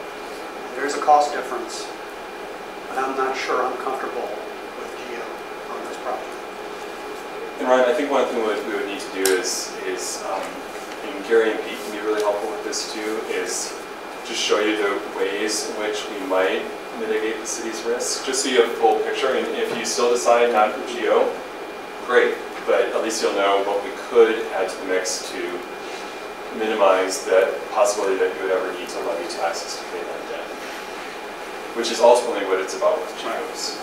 There's a cost difference, but I'm not sure I'm comfortable with GO on this project. And Ryan, I think one thing we would need to do is and Gary and Pete can be really helpful with this too, is just show you the ways in which we might mitigate the city's risk, just so you have a full picture. And if you still decide not to GO, great, but at least you'll know what we could add to the mix to minimize the possibility that you would ever need to levy taxes to pay that debt, which is ultimately what it's about with GOs.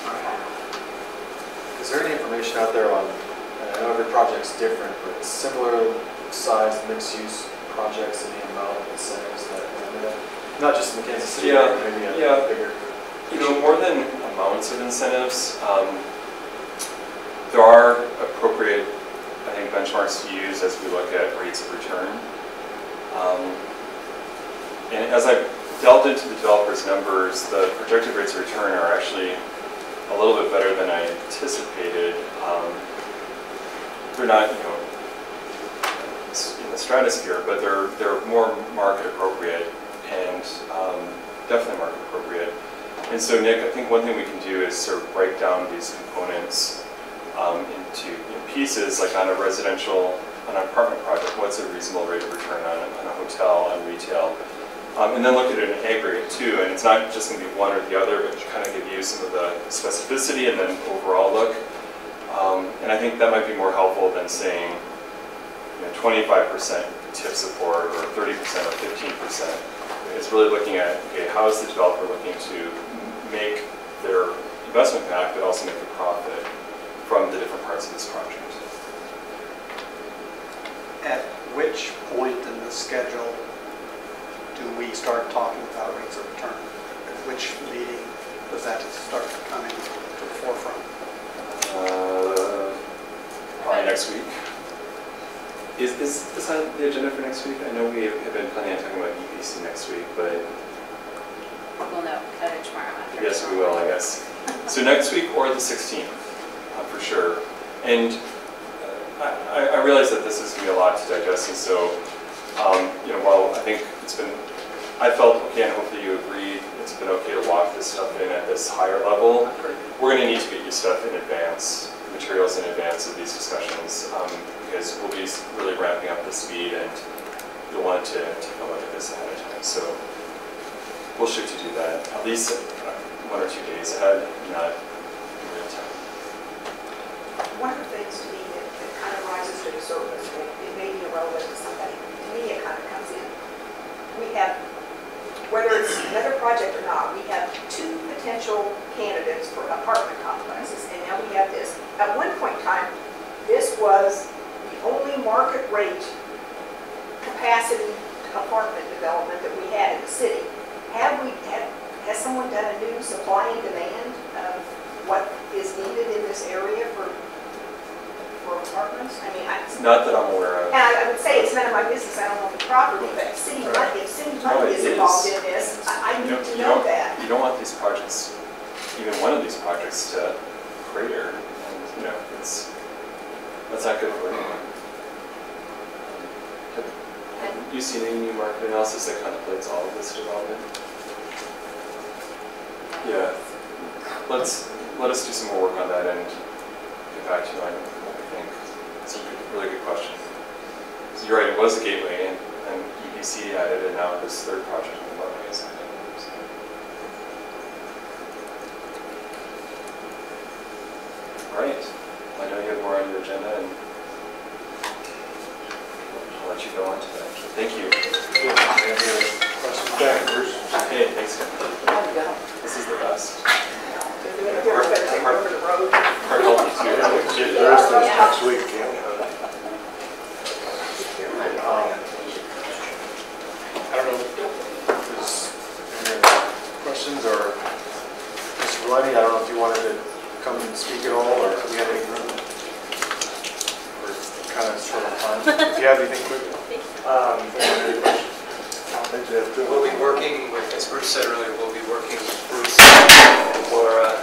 Is there any information out there on, I know every project's different, but similar sized mixed-use projects and the amount of incentives that, not just in Kansas City, Yeah, but maybe yeah. bigger? You know, more than amounts of incentives, there are appropriate, I think, benchmarks to use as we look at rates of return. And as I've delved into the developer's numbers, the projected rates of return are actually a little bit better than I anticipated. They're not, you know, in the stratosphere, but they're more market appropriate and definitely market appropriate. And so, Nick, I think one thing we can do is sort of break down these components into pieces, like on a residential, on an apartment project, what's a reasonable rate of return on a hotel, on retail, and then look at it in aggregate too. And it's not just going to be one or the other, but kind of give you some of the specificity and then overall look. And I think that might be more helpful than saying, 25% TIF support or 30% or 15%. It's really looking at, okay, how is the developer looking to make their investment back, but also make a profit from the different parts of this project. At which point in the schedule do we start talking about rates of return? At which meeting does that start coming to the forefront? Probably next week. Is this on the agenda for next week? I know we have been planning on talking about UPC next week, but We'll know tomorrow after. yes, we will, I guess. So next week or the 16th, for sure. And I realize that this is going to be a lot to digest, and so, while I think I felt okay, and hopefully you agree, it's been okay to walk this stuff in at this higher level. We're going to need to get you stuff in advance, materials in advance of these discussions, because we'll be really ramping up the speed, and you'll want to take a look at this ahead of time. So we'll shoot to do that at least 1 or 2 days ahead, not in real time. One of the things to me that kind of rises to the surface, and it may be irrelevant to somebody, to me it kind of comes in. We have, whether it's another project or not, we have 2 potential candidates for apartment complexes, and now we have this. At one point in time, this was the only market rate capacity apartment development that we had in the city. Has someone done a new supply and demand of what is needed in this area for apartments? I mean, Not that I'm aware of. and I would say it's none of my business, I don't know the property, but if city money is involved in this, I need to know that. You don't want these projects, even one of these projects, to crater, and that's not good for anyone. Have you seen any new market analysis that contemplates all of this development? Yeah, let us do some more work on that and get back to you on what we think. It's a really good question. So you're right, it was a gateway, and UPC added, and now this third project in the Broadway is added. So. All right, I know you have more on your agenda, and I'll let you go on to that. Thank you. Hey, thanks. This is the best. Hard healthy too. The rest of next week, I don't know if there's any questions, or Mr. Valenti, I don't know if you wanted to come and speak at all, or if you have any room. We're kind of short on time. If you have anything quick. We'll be working with, as Bruce said earlier, we'll be working with Bruce, Laura,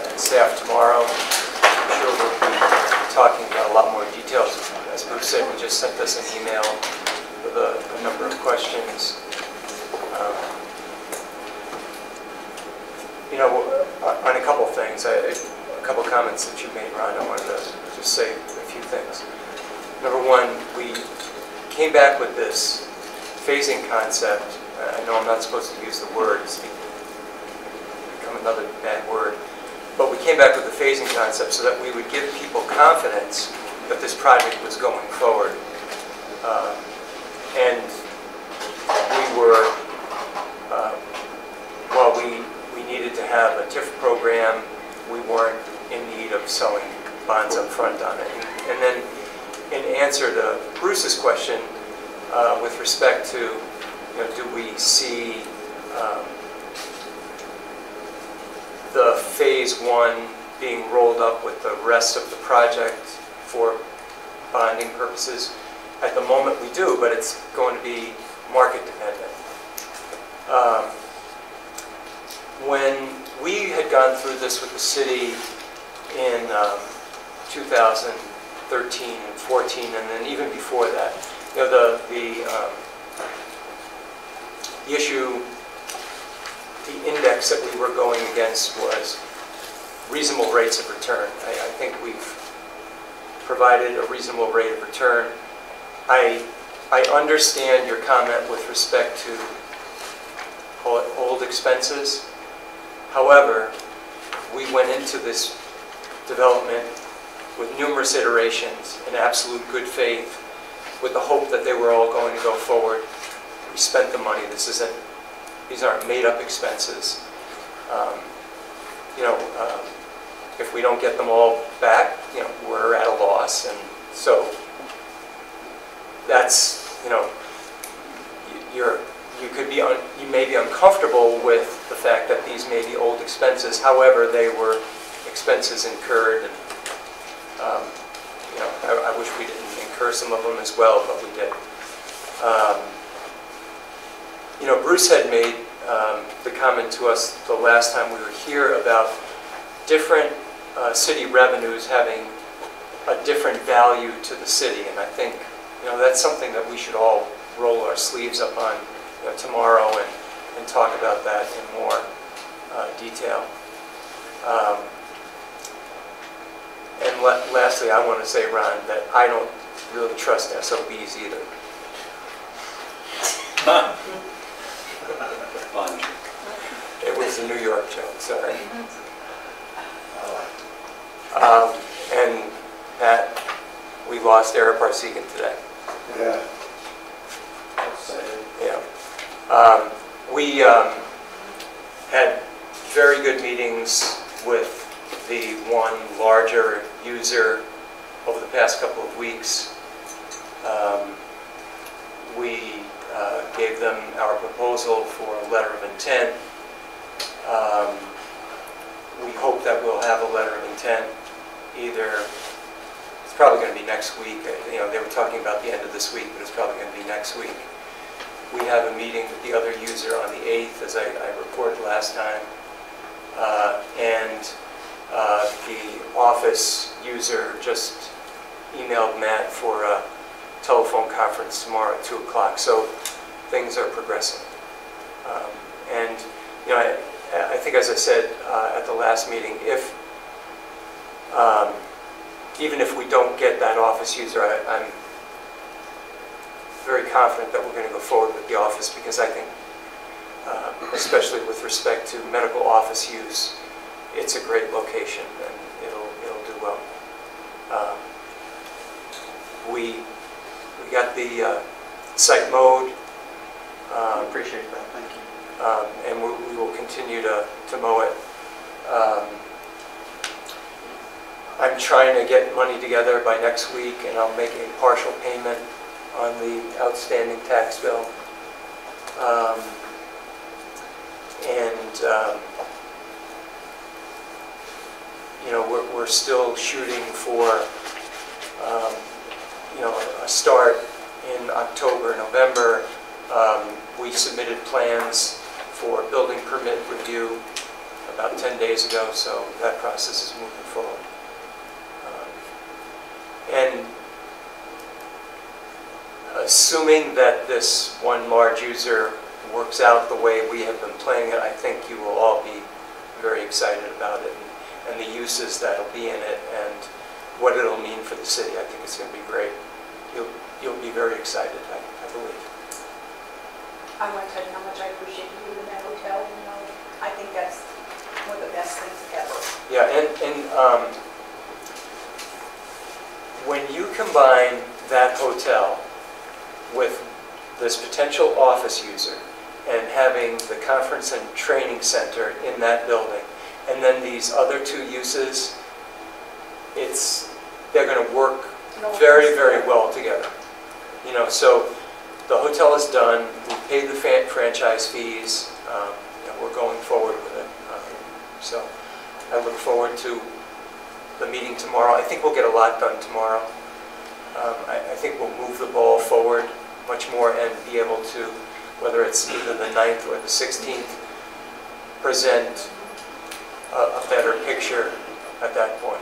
and staff tomorrow. I'm sure we'll be talking about a lot more details. As Bruce said, we just sent us an email with a number of questions. On a couple of things, a couple of comments that you made, Ron, I wanted to just say a few things. Number one, we came back with this phasing concept. I know I'm not supposed to use the word, it's become another bad word, but we came back with the phasing concept so that we would give people confidence that this project was going forward. And we were, while we needed to have a TIF program, we weren't in need of selling bonds up front on it. And then in answer to Bruce's question, with respect to, do we see the phase 1 being rolled up with the rest of the project for bonding purposes? At the moment we do, but it's going to be market dependent. When we had gone through this with the city in 2013 and 14, and then even before that, the issue, the index that we were going against was reasonable rates of return. I think we've provided a reasonable rate of return. I understand your comment with respect to, call it, old expenses. However, we went into this development with numerous iterations in absolute good faith with the hope that they were all going to go forward. We spent the money. These aren't made-up expenses. If we don't get them all back, we're at a loss, and so that's, you may be uncomfortable with the fact that these may be old expenses. However, they were expenses incurred, and I wish we didn't incur some of them as well, but we did. Bruce had made the comment to us the last time we were here about different city revenues having a different value to the city, and I think that's something that we should all roll our sleeves up on tomorrow and talk about that in more detail. And lastly, I want to say, Ron, that I don't really trust SOBs either. Fun. It was a New York joke, sorry. And Pat, we lost Eric Parsegan today. Yeah. Yeah. We had very good meetings with the one larger user over the past couple of weeks. We gave them our proposal for a letter of intent. We hope that we'll have a letter of intent either, it's probably going to be next week. They were talking about the end of this week, but it's probably going to be next week. We have a meeting with the other user on the 8th, as I reported last time. And the office user just emailed Matt for a telephone conference tomorrow at 2 o'clock. So things are progressing. And I think, as I said at the last meeting, even if we don't get that office user, I'm very confident that we're going to go forward with the office, because I think, especially with respect to medical office use, it's a great location and it'll do well. We got the site mowed. Appreciate that, thank you. And we will continue to mow it. I'm trying to get money together by next week, and I'll make a partial payment on the outstanding tax bill. We're still shooting for a start in October, November. We submitted plans for building permit review about 10 days ago, so that process is moving forward. And assuming that this one large user works out the way we have been planning it, I think you will all be very excited about it, and the uses that'll be in it and what it'll mean for the city. I think it's going to be great. You'll be very excited, I believe. I want to tell you how much I appreciate you in that hotel. I think that's one of the best things ever. Yeah, and when you combine that hotel with this potential office user and having the conference and training center in that building, and then these other two uses, they're going to work very, very well together. So the hotel is done. We paid the franchise fees. We're going forward with it. So I look forward to the meeting tomorrow. I think we'll get a lot done tomorrow. I think we'll move the ball forward much more and be able to, whether it's either the 9th or the 16th, present a better picture at that point.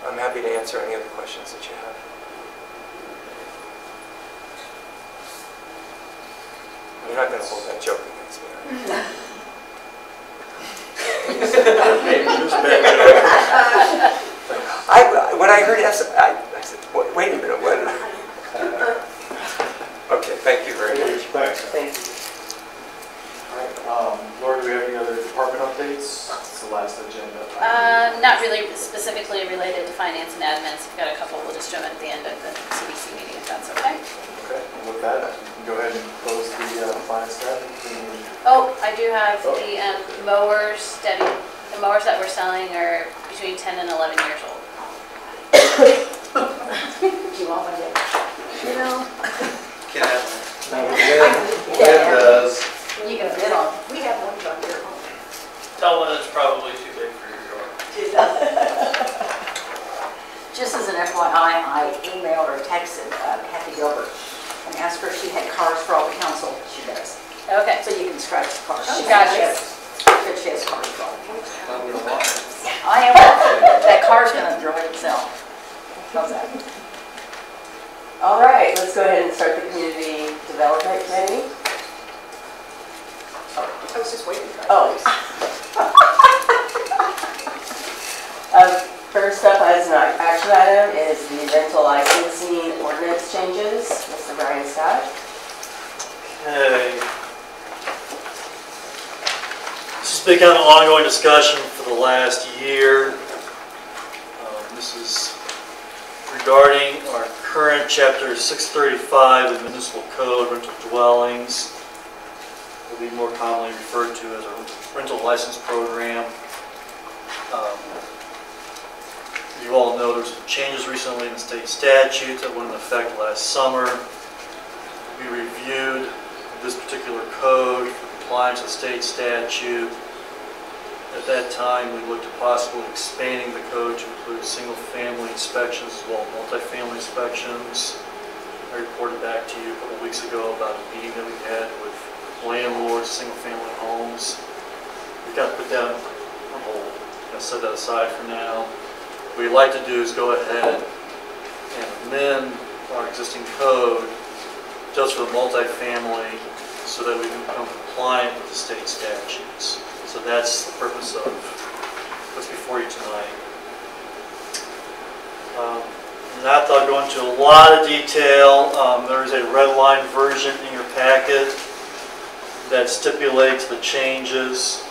I'm happy to answer any other questions that you have. You're not going to hold that joke against me, right? When I heard it, I said, wait a minute, what? Okay, thank you very much. Thanks. Thank you. All right, Laura, do we have any other department updates? It's the last agenda. Not really specifically related to finance and admin. So we've got a couple. We'll just do them at the end of the CBC meeting, if that's okay. Okay, and with that, you can go ahead and close the finance tab. Oh, I do have the mowers that we're selling are between 10 and 11 years old. Do you want one to? You know, Can I have It does. You can bid on. We have one on your home. Tell them it's probably too big for your yard. Just as an FYI, I emailed or texted Kathy Gilbert and asked her if she had cars for all the council. She does. okay. So you can scratch the cars. Oh, She gotcha. she has cars for all. I'm gonna lie. I am, that car's gonna drive itself. How's that? All right, let's go ahead and start the community development committee. I was just waiting for that. Oh. First up as an action item is the rental licensing ordinance changes. Mr. Brian Scott. Okay. This has been kind of an ongoing discussion for the last year. This is regarding our current chapter 635 of the municipal code, rental dwellings. Will be more commonly referred to as a rental license program. You all know there's some changes recently in the state statute that went into effect last summer. We reviewed this particular code for compliance with state statute. At that time, we looked at possibly expanding the code to include single-family inspections as well as multifamily inspections. I reported back to you a couple weeks ago about a meeting that we had with landlords, single-family homes. We kind of put that on hold, set that aside for now. What we'd like to do is go ahead and amend our existing code just for the multifamily so that we can become compliant with the state statutes. So that's the purpose of what's before you tonight. Not that I'll go into a lot of detail. There is a red line version in your packet that stipulates the changes.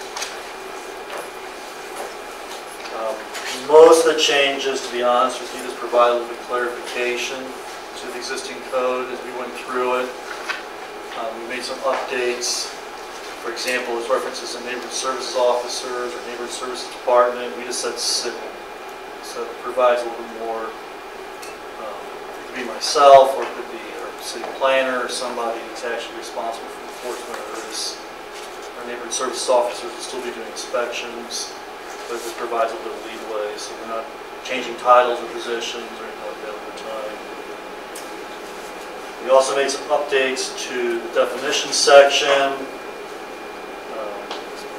Most of the changes, to be honest with you, just provide a little bit of clarification to the existing code as we went through it. We made some updates. For example, there's references to neighborhood services officers or neighborhood services department. We just said civil. So it provides a little bit more. It could be myself, or it could be our city planner, or somebody that's actually responsible for enforcement of this. Our neighborhood services officers will still be doing inspections, but it just provides a little bit of leeway, so we're not changing titles or positions or anything like that over time. We also made some updates to the definition section.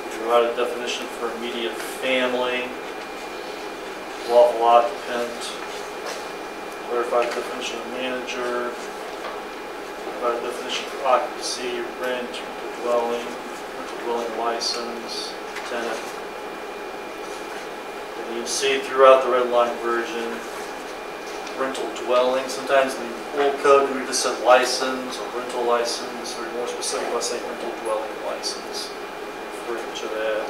We provided a definition for immediate family, lawful occupant, clarified the definition of manager, provided a definition for occupancy, rent, rental dwelling license, tenant. And you can see throughout the red line version, rental dwelling. Sometimes in the old code we just said license or rental license, or more specific, let's say rental dwelling license. Referring to that.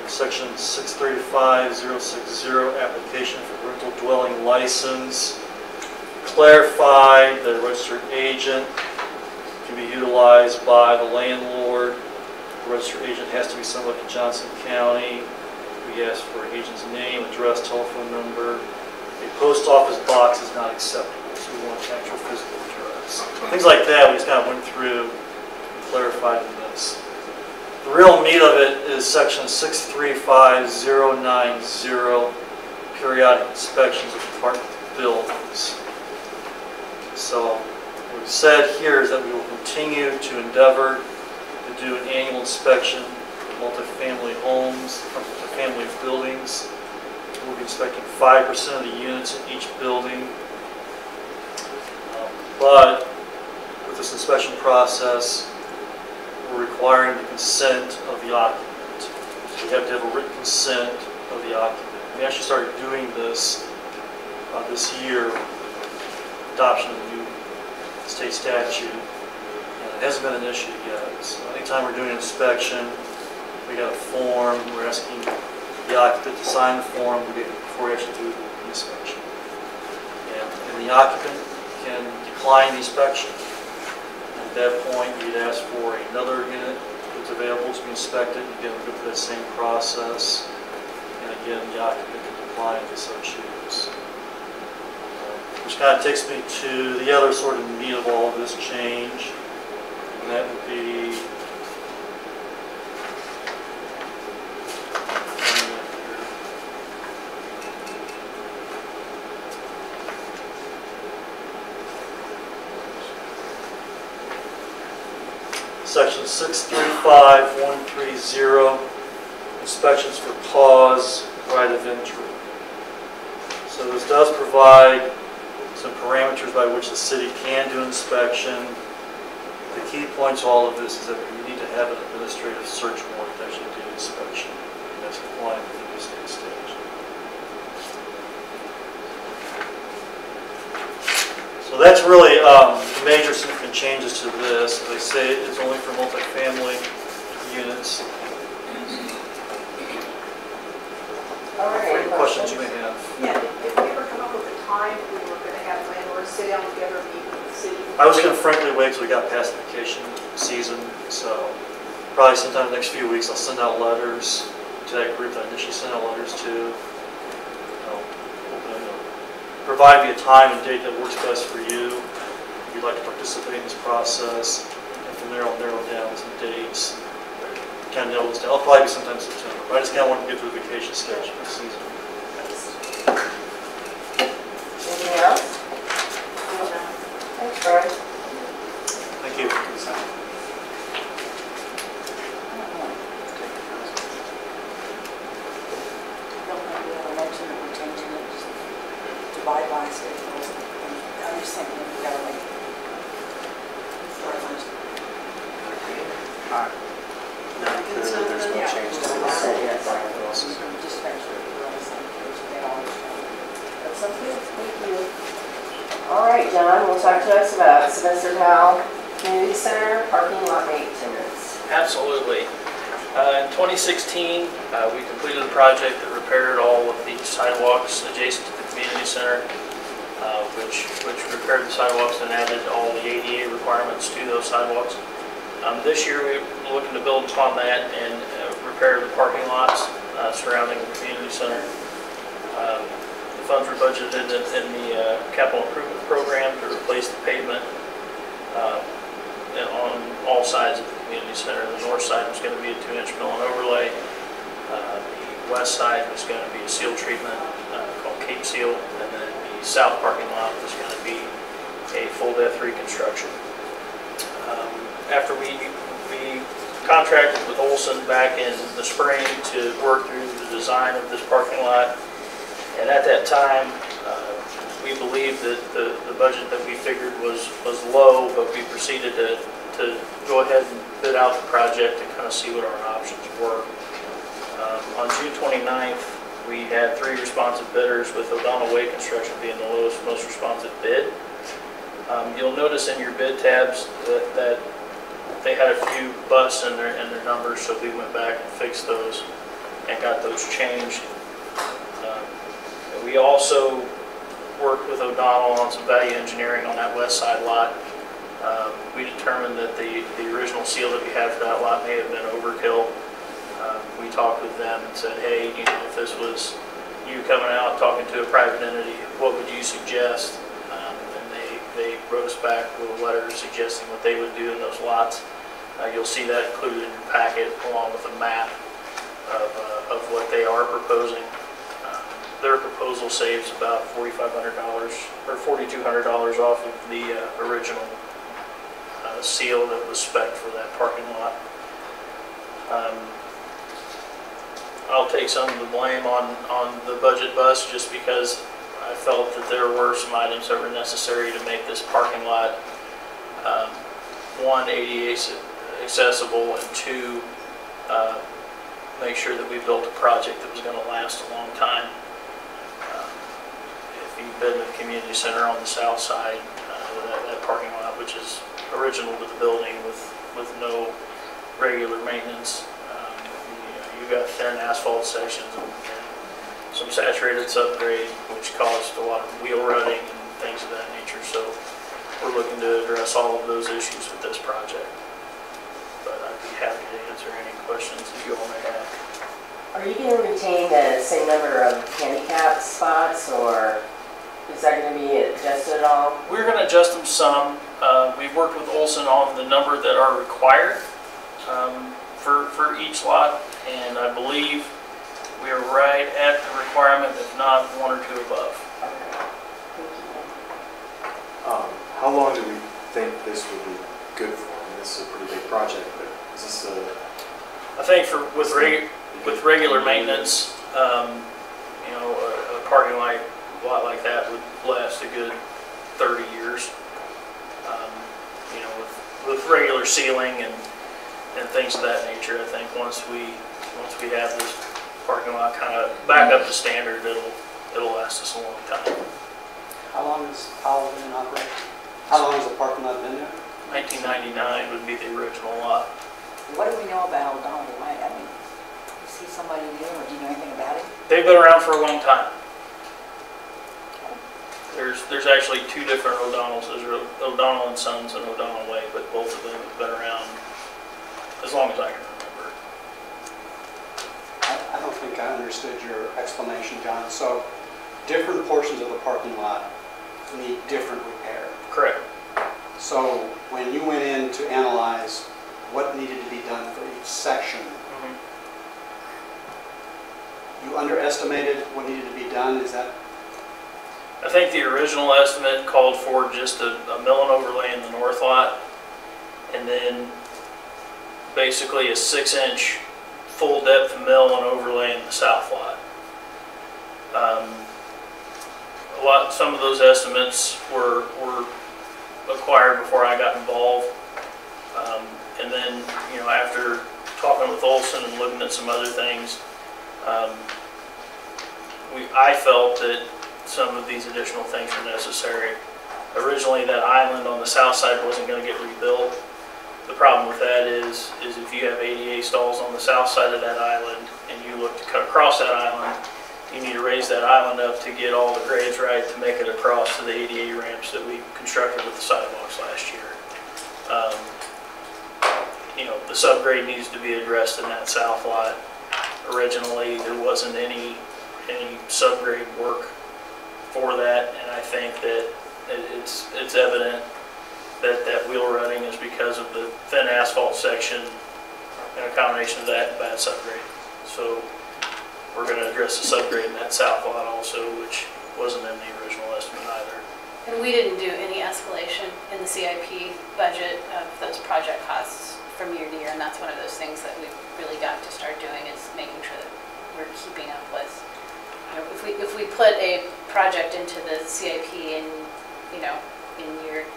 Section 635-060, application for rental dwelling license. Clarified that a registered agent can be utilized by the landlord. The registered agent has to be somebody in Johnson County. We asked for an agent's name, address, telephone number. A post office box is not acceptable, so we want an actual physical address. Things like that we just kind of went through and clarified in this. The real meat of it is section 635-090, periodic inspections of apartment buildings. So what we've said here is that we will continue to endeavor to do an annual inspection of multifamily homes, multifamily buildings. We'll be inspecting 5% of the units in each building. But with this inspection process, we're requiring the consent of the occupant. So we have to have a written consent of the occupant. We actually started doing this this year, adoption of the new state statute. It hasn't been an issue yet. So anytime we're doing an inspection, we got a form, we're asking the occupant to sign the form before we actually do the inspection. And the occupant can decline the inspection. At that point, you'd ask for another unit that's available to be inspected. Again, go through that same process. And again, the occupant can decline if so choose. Which kind of takes me to the other sort of meat of all of this change. And that would be Section 635130, inspections for cause, right of entry. So this does provide some parameters by which the city can do inspection. The key point to all of this is that you need to have an administrative search warrant to actually do the inspection. And that's compliant with the new state statute. So that's really major significant changes to this. As I say, it's only for multifamily units. All right. Any questions you may have? Yeah, did we ever come up with a time we were going to have landlords sit down together and meet with the city? I was going to frankly wait till we got past vacation season, so probably sometime in the next few weeks I'll send out letters to that group that I initially sent out letters to. Provide me a time and date that works best for you if you'd like to participate in this process. And from there I'll narrow down some dates. Kind of nail this down. I'll probably be sometime in September. But I just kind of want to get through the vacation stage this season. Anything else? Thanks, Brian. Thank you. By schedules. I'm just thinking we've got to make There's no change to this. just make sure we're on the same page. They all understand. That sounds good. Thank you. All right, John, will talk to us about Sylvester Howell Community Center parking lot maintenance. Absolutely. In 2016, we completed a project that repaired all of the sidewalks adjacent to the community center, which repaired the sidewalks and added all the ADA requirements to those sidewalks. This year, we're looking to build upon that and repair the parking lots surrounding the community center. The funds were budgeted in the capital improvement program to replace the pavement on all sides of the community center. The north side was going to be a 2-inch mill and overlay. The west side was going to be a seal treatment called Cape Seal, and then the south parking lot was going to be a full depth reconstruction. After we contracted with Woodson back in the spring to work through the design of this parking lot, and at that time we believed that the budget that we figured was low, but we proceeded to go ahead and bid out the project and kind of see what our options were. On June 29th, we had 3 responsive bidders, with O'Donnell Way Construction being the lowest, most responsive bid. You'll notice in your bid tabs that they had a few busts in their numbers, so we went back and fixed those and got those changed. We also worked with O'Donnell on some value engineering on that west side lot. We determined that the original seal that we had for that lot may have been overkill. We talked with them and said, hey, if this was you coming out talking to a private entity, what would you suggest? And they wrote us back with a letter suggesting what they would do in those lots. You'll see that included in your packet, along with a map of what they are proposing. Their proposal saves about $4,500 or $4,200 off of the original seal that was spec'd for that parking lot. I'll take some of the blame on the budget bust, just because I felt that there were some items that were necessary to make this parking lot, one, ADA accessible, and two, make sure that we built a project that was going to last a long time. If you've been to the community center on the south side, that parking lot, which is original to the building with no regular maintenance. You got thin asphalt sections and some saturated subgrade, which caused a lot of wheel rutting and things of that nature. So we're looking to address all of those issues with this project. But I'd be happy to answer any questions that you all may have. Are you going to retain the same number of handicap spots, or is that going to be adjusted at all? We're going to adjust them some. We've worked with Olson on the number that are required for each lot, and I believe we are right at the requirement, if not one or two above. How long do we think this would be good for? I mean, this is a pretty big project, but is this a... I think with regular maintenance, you know, a parking lot like that would last a good 30 years. You know, with regular sealing and things of that nature, I think once we have this parking lot kind of back up to standard, it'll last us a long time. How long has Powell been in operation? How long has the parking lot been there? 1999 would be the original lot. What do we know about O'Donnell Way? I mean, you see somebody new, or do you know anything about it? They've been around for a long time. There's actually two different O'Donnells. There's O'Donnell and Sons and O'Donnell Way, but both of them have been around as long as I can remember. I don't think I understood your explanation, John. So different portions of the parking lot need different repair. Correct. So when you went in to analyze what needed to be done for each section, you underestimated what needed to be done? Is that? I think the original estimate called for just a mill and overlay in the north lot, and then basically a 6-inch full depth mill and overlay in the south lot. Some of those estimates were acquired before I got involved, and then, you know, after talking with Olson and looking at some other things, I felt that some of these additional things were necessary. Originally, that island on the south side wasn't going to get rebuilt. The problem with that is if you have ADA stalls on the south side of that island and you look to cut across that island, you need to raise that island up to get all the grades right to make it across to the ADA ramps that we constructed with the sidewalks last year. You know, the subgrade needs to be addressed in that south lot. Originally, there wasn't any subgrade work for that, and I think that it's evident that wheel running is because of the thin asphalt section and a combination of that and bad subgrade. So we're going to address the subgrade in that south lot also, which wasn't in the original estimate either. And we didn't do any escalation in the CIP budget of those project costs from year to year, and that's one of those things that we've really got to start doing, is making sure that we're keeping up with, you know, if we put a project into the CIP in, you know, in year,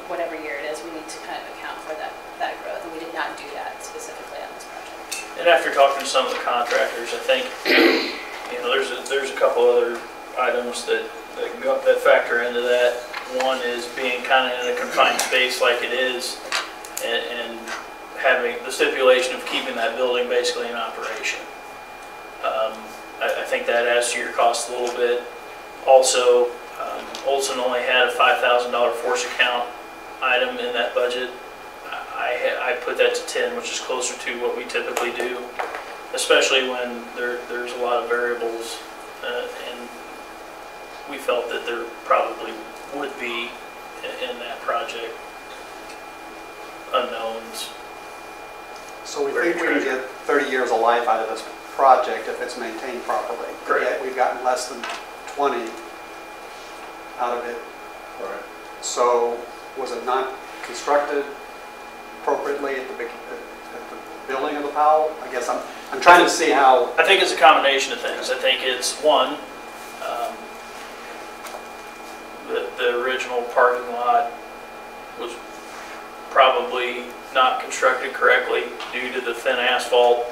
whatever year it is, we need to kind of account for that growth, and we did not do that specifically on this project. And after talking to some of the contractors, I think, you know, there's a couple other items that factor into that. One is being kind of in a confined space like it is, and having the stipulation of keeping that building basically in operation. I think that adds to your cost a little bit. Also, Olson only had a $5,000 force account item in that budget. I put that to 10, which is closer to what we typically do, especially when there's a lot of variables, and we felt that there probably would be in that project unknowns. So we think we can get 30 years of life out of this project if it's maintained properly. Correct. Yet we've gotten less than 20 out of it. Right. So was it not constructed appropriately at the building of the Powell? I guess I'm trying to see how. I think it's a combination of things. I think it's one, the original parking lot was probably not constructed correctly due to the thin asphalt.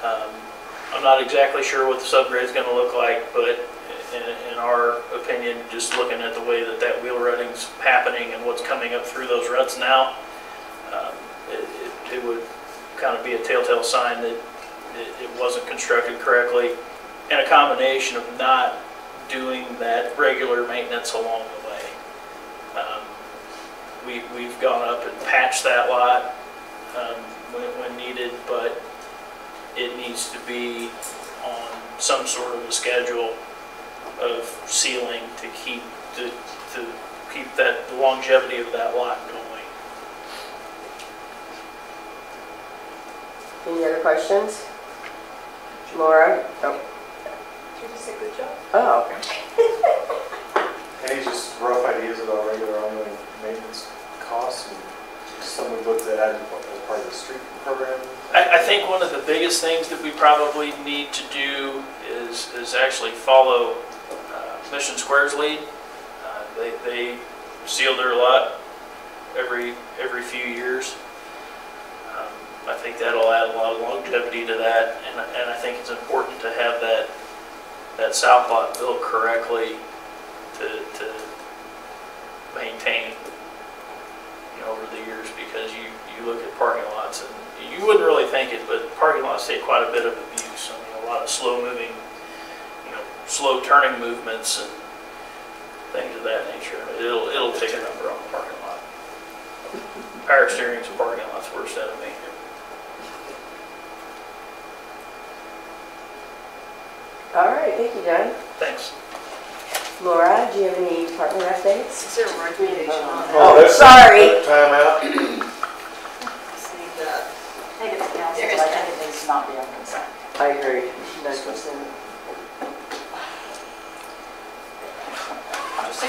I'm not exactly sure what the subgrade is going to look like, but in our opinion, just looking at the way that wheel rutting's happening and what's coming up through those ruts now, it would kind of be a telltale sign that it wasn't constructed correctly, and a combination of not doing that regular maintenance along the way. We've gone up and patched that lot when needed, but it needs to be on some sort of a schedule of sealing to keep that the longevity of that lot going. Any other questions? Laura? Oh. Did you say good job? Oh. Any just rough ideas about regular ongoing maintenance costs and something we looked at as part of the street program? I think one of the biggest things that we probably need to do is actually follow Mission Square's lead. They seal their lot every few years. I think that'll add a lot of longevity to that, and I think it's important to have that south lot built correctly to maintain, over the years, because you look at parking lots and you wouldn't really think it, but parking lots take quite a bit of abuse. I mean, a lot of slow moving, slow turning movements and things of that nature. It'll take a number on the parking lot. Power steering's a parking lot's worst enemy. All right, thank you, John. Thanks. Laura, do you have any department updates? Is there a recommendation on that? Oh, sorry. Time out. Take it to council, There is but I think it needs to not be on consent. I agree. 9%.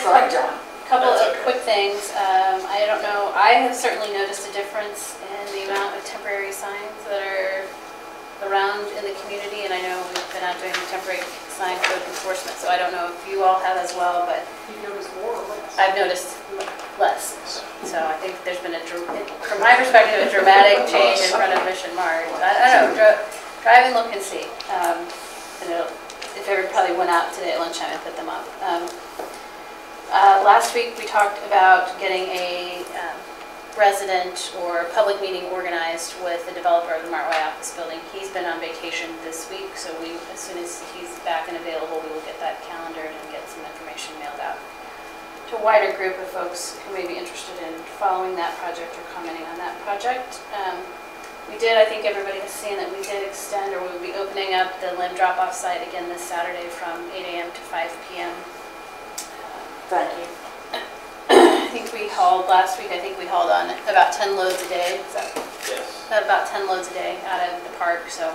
Sorry, John. Couple That's of okay. quick things. I don't know, I have certainly noticed a difference in the amount of temporary signs that are around in the community, and I know we've been out doing temporary sign code enforcement, so I don't know if you all have as well, but You notice more or less? I've noticed less. So I think there's been from my perspective, a dramatic change in front of Mission Mart. I don't know, drive and look and see. If everybody probably went out today at lunchtime and put them up. Last week we talked about getting a resident or public meeting organized with the developer of the Martway office building. He's been on vacation this week, so as soon as he's back and available, we will get that calendared and get some information mailed out to a wider group of folks who may be interested in following that project or commenting on that project. We did, I think everybody has seen that we did extend, or we will be opening up the limb drop-off site again this Saturday from 8 a.m. to 5 p.m. Thank you. I think we hauled, last week, I think we hauled on about 10 loads a day. Is that Yes. about 10 loads a day out of the park, so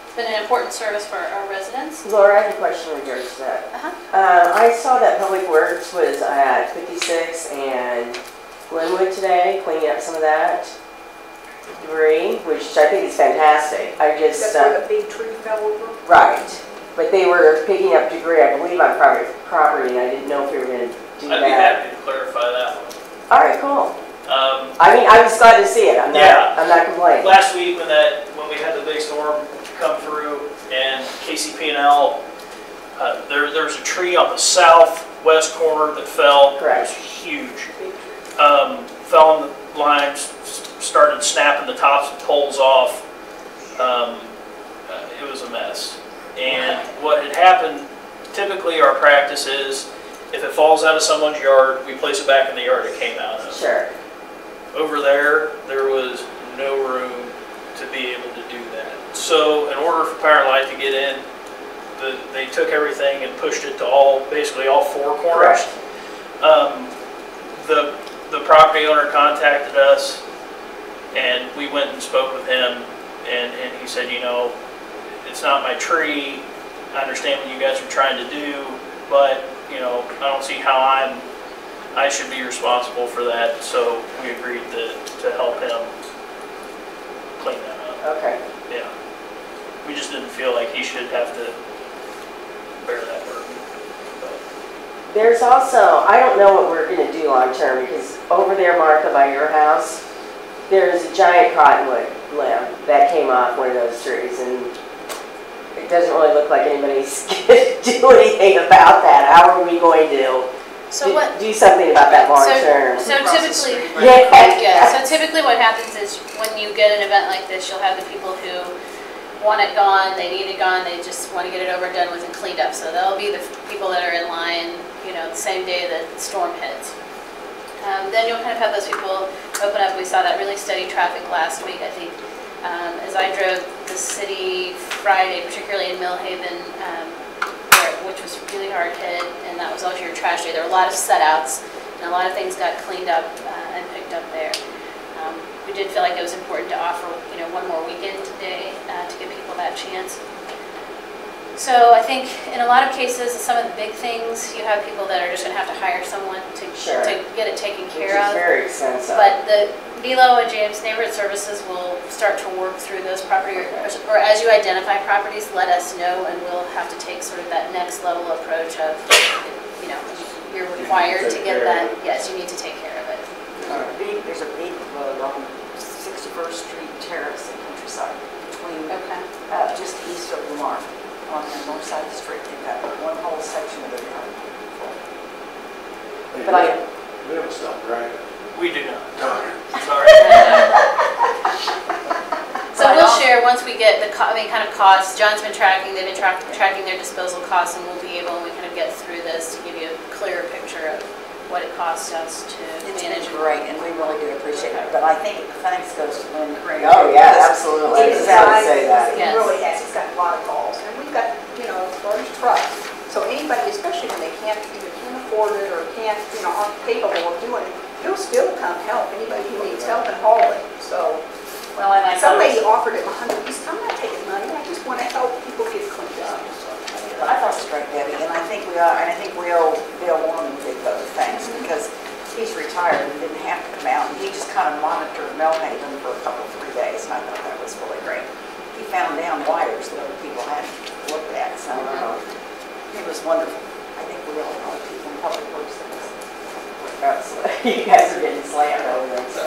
it's been an important service for our residents. Laura, I have a question in regards to that. I saw that Public Works was at 56 and Glenwood today, cleaning up some of that debris, which I think is fantastic. I just... That's where the big tree fell over? Right. But they were picking up debris, I believe, on private property, and I didn't know if we were going to do I'd be that. happy to clarify that one. All right, cool. Um, I mean, I was glad to see it. I'm not complaining. Last week when we had the big storm come through and KCP&L, there was a tree on the southwest corner that fell. Correct. It was huge. Fell on the lines, started snapping the tops of poles off. It was a mess. And what had happened, typically our practice is if it falls out of someone's yard, we place it back in the yard it came out of. Sure. Over there was no room to be able to do that. So in order for Power Light to get in, they took everything and pushed it to basically all four corners. The property owner contacted us, and we went and spoke with him, and he said, it's not my tree. I understand what you guys are trying to do, but I don't see how I should be responsible for that. So we agreed to help him clean that up. Okay. Yeah. We just didn't feel like he should have to bear that burden. But There's also, I don't know what we're going to do long term, because over there, Martha, by your house, there's a giant cottonwood limb that came off one of those trees, and it doesn't really look like anybody's going to do anything about that. How are we going to do something about that long term? So typically, so typically what happens is when you get an event like this, you'll have the people who want it gone, they need it gone, they just want to get it over, done with, and cleaned up. So they'll be the people that are in line, you know, the same day that the storm hits. Then you'll kind of have those people open up. We saw that really steady traffic last week, I think. As I drove the city Friday, particularly in Millhaven, which was really hard hit, and that was also your trash day. There were a lot of set-outs, and a lot of things got cleaned up and picked up there. We did feel like it was important to offer, you know, one more weekend today to give people that chance. So I think in a lot of cases, some of the big things, you have people that are just going to have to hire someone to get it taken care of. Which is very expensive. But the VLO and James Neighborhood Services will start to work through those properties, or as you identify properties, let us know, and we'll have to take sort of that next level approach of, you know, you're required to get that. Yes, you need to take care of it. There's a big road on 61st Street Terrace in Countryside between, just east of Lamar. On the north side of the street, they've got one whole section of it now. But we haven't stopped driving. We do not. Sorry. So we'll share once we get the kind of costs. John's been tracking, they've been tracking their disposal costs, and we'll be able, when we kind of get through this, to give you a clearer picture of what it costs us to manage. It's great, and we really do appreciate it. But I think thanks goes to Lynn Green. Oh, yeah, absolutely. I was about to say that. He really has. He's got a lot of calls. And we've got, you know, large trucks. So anybody, especially when they either can't afford it or can't, you know, aren't capable of doing it, he'll still come help anybody who needs help and haul it. So, well, and somebody offered him $100. He said, I'm not taking money. I just want to help people get cleaned up. I thought it was great, Debbie, and I think we owe Bill Warren a big vote of thanks because he's retired and didn't have to come out, and he just kind of monitored Millhaven for a couple, 3 days, and I thought that was really great. He found down wires that other people hadn't looked at, so it was wonderful. I think we all know people in public works that was. You guys are getting slammed over there, so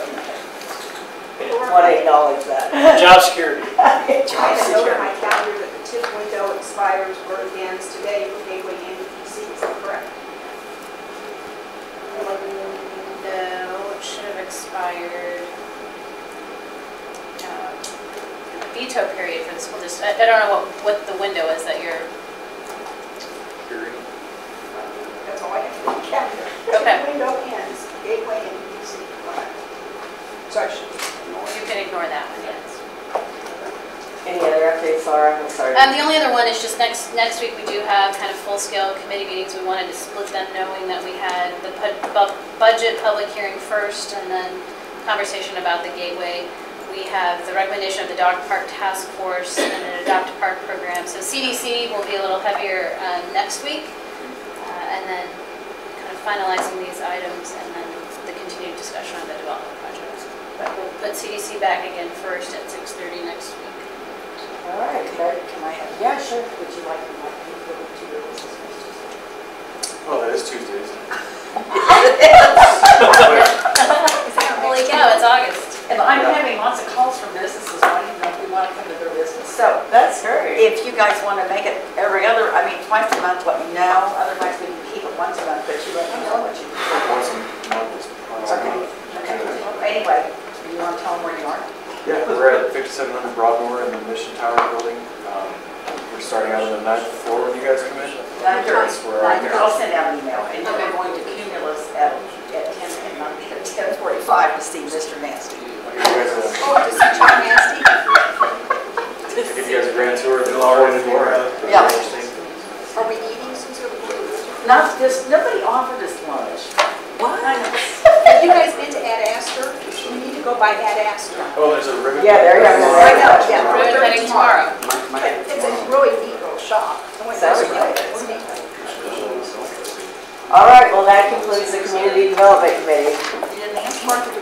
want to acknowledge that. Job security. I have a note on my calendar that the tip window expires or ends today for Gateway and UPC. Is that correct? No, it should have expired. Veto period for the school district. I don't know what the window is that you're. That's all I have on my calendar. Okay. The window ends, Gateway and UPC. So I should. You can ignore that one, yes. Any other updates, Laura? I'm sorry. The only other one is just next week we do have kind of full-scale committee meetings. We wanted to split them knowing that we had the budget public hearing first and then conversation about the gateway. We have the recommendation of the dog park task force and an adopt a park program. So CDC will be a little heavier next week, and then kind of finalizing these items and then the continued discussion on the development projects. But we'll put CDC back again first at 6:30 next week. All right. Can I have? Yeah, sure. Would you like me to go to your business first? Oh, that is Tuesdays. Holy cow, it's August. And I'm having lots of calls from businesses wanting to know if we want to come to their business. So That's great. if you guys want to make it twice a month, let me know. Otherwise, we can keep it once a month, but you let me know what you do. Once a month is Okay. Anyway, you want to tell them where you are? Yeah, we're at 5700 Broadmoor in the Mission Tower building. We're starting out on the 9th floor when you guys come in. 9:30. I'll send out an email. And we're going to Cumulus at 10:45 to see Mr. Nasty. I'll give you guys Oh, to see John Nasty? I'll give you guys a grand tour of the floor and the floor. Yeah. Are we eating since you're Not just, nobody offered us lunch. What? Have you guys been to Ad Astor? You need to go by Ad Astor. Oh, there's a ribbon. Yeah, they're having a I know, yeah. We're heading tomorrow. It's a really neat little shop. I went Sounds there. good. It's neat. All right, well, that concludes the Community Development Committee. You didn't answer.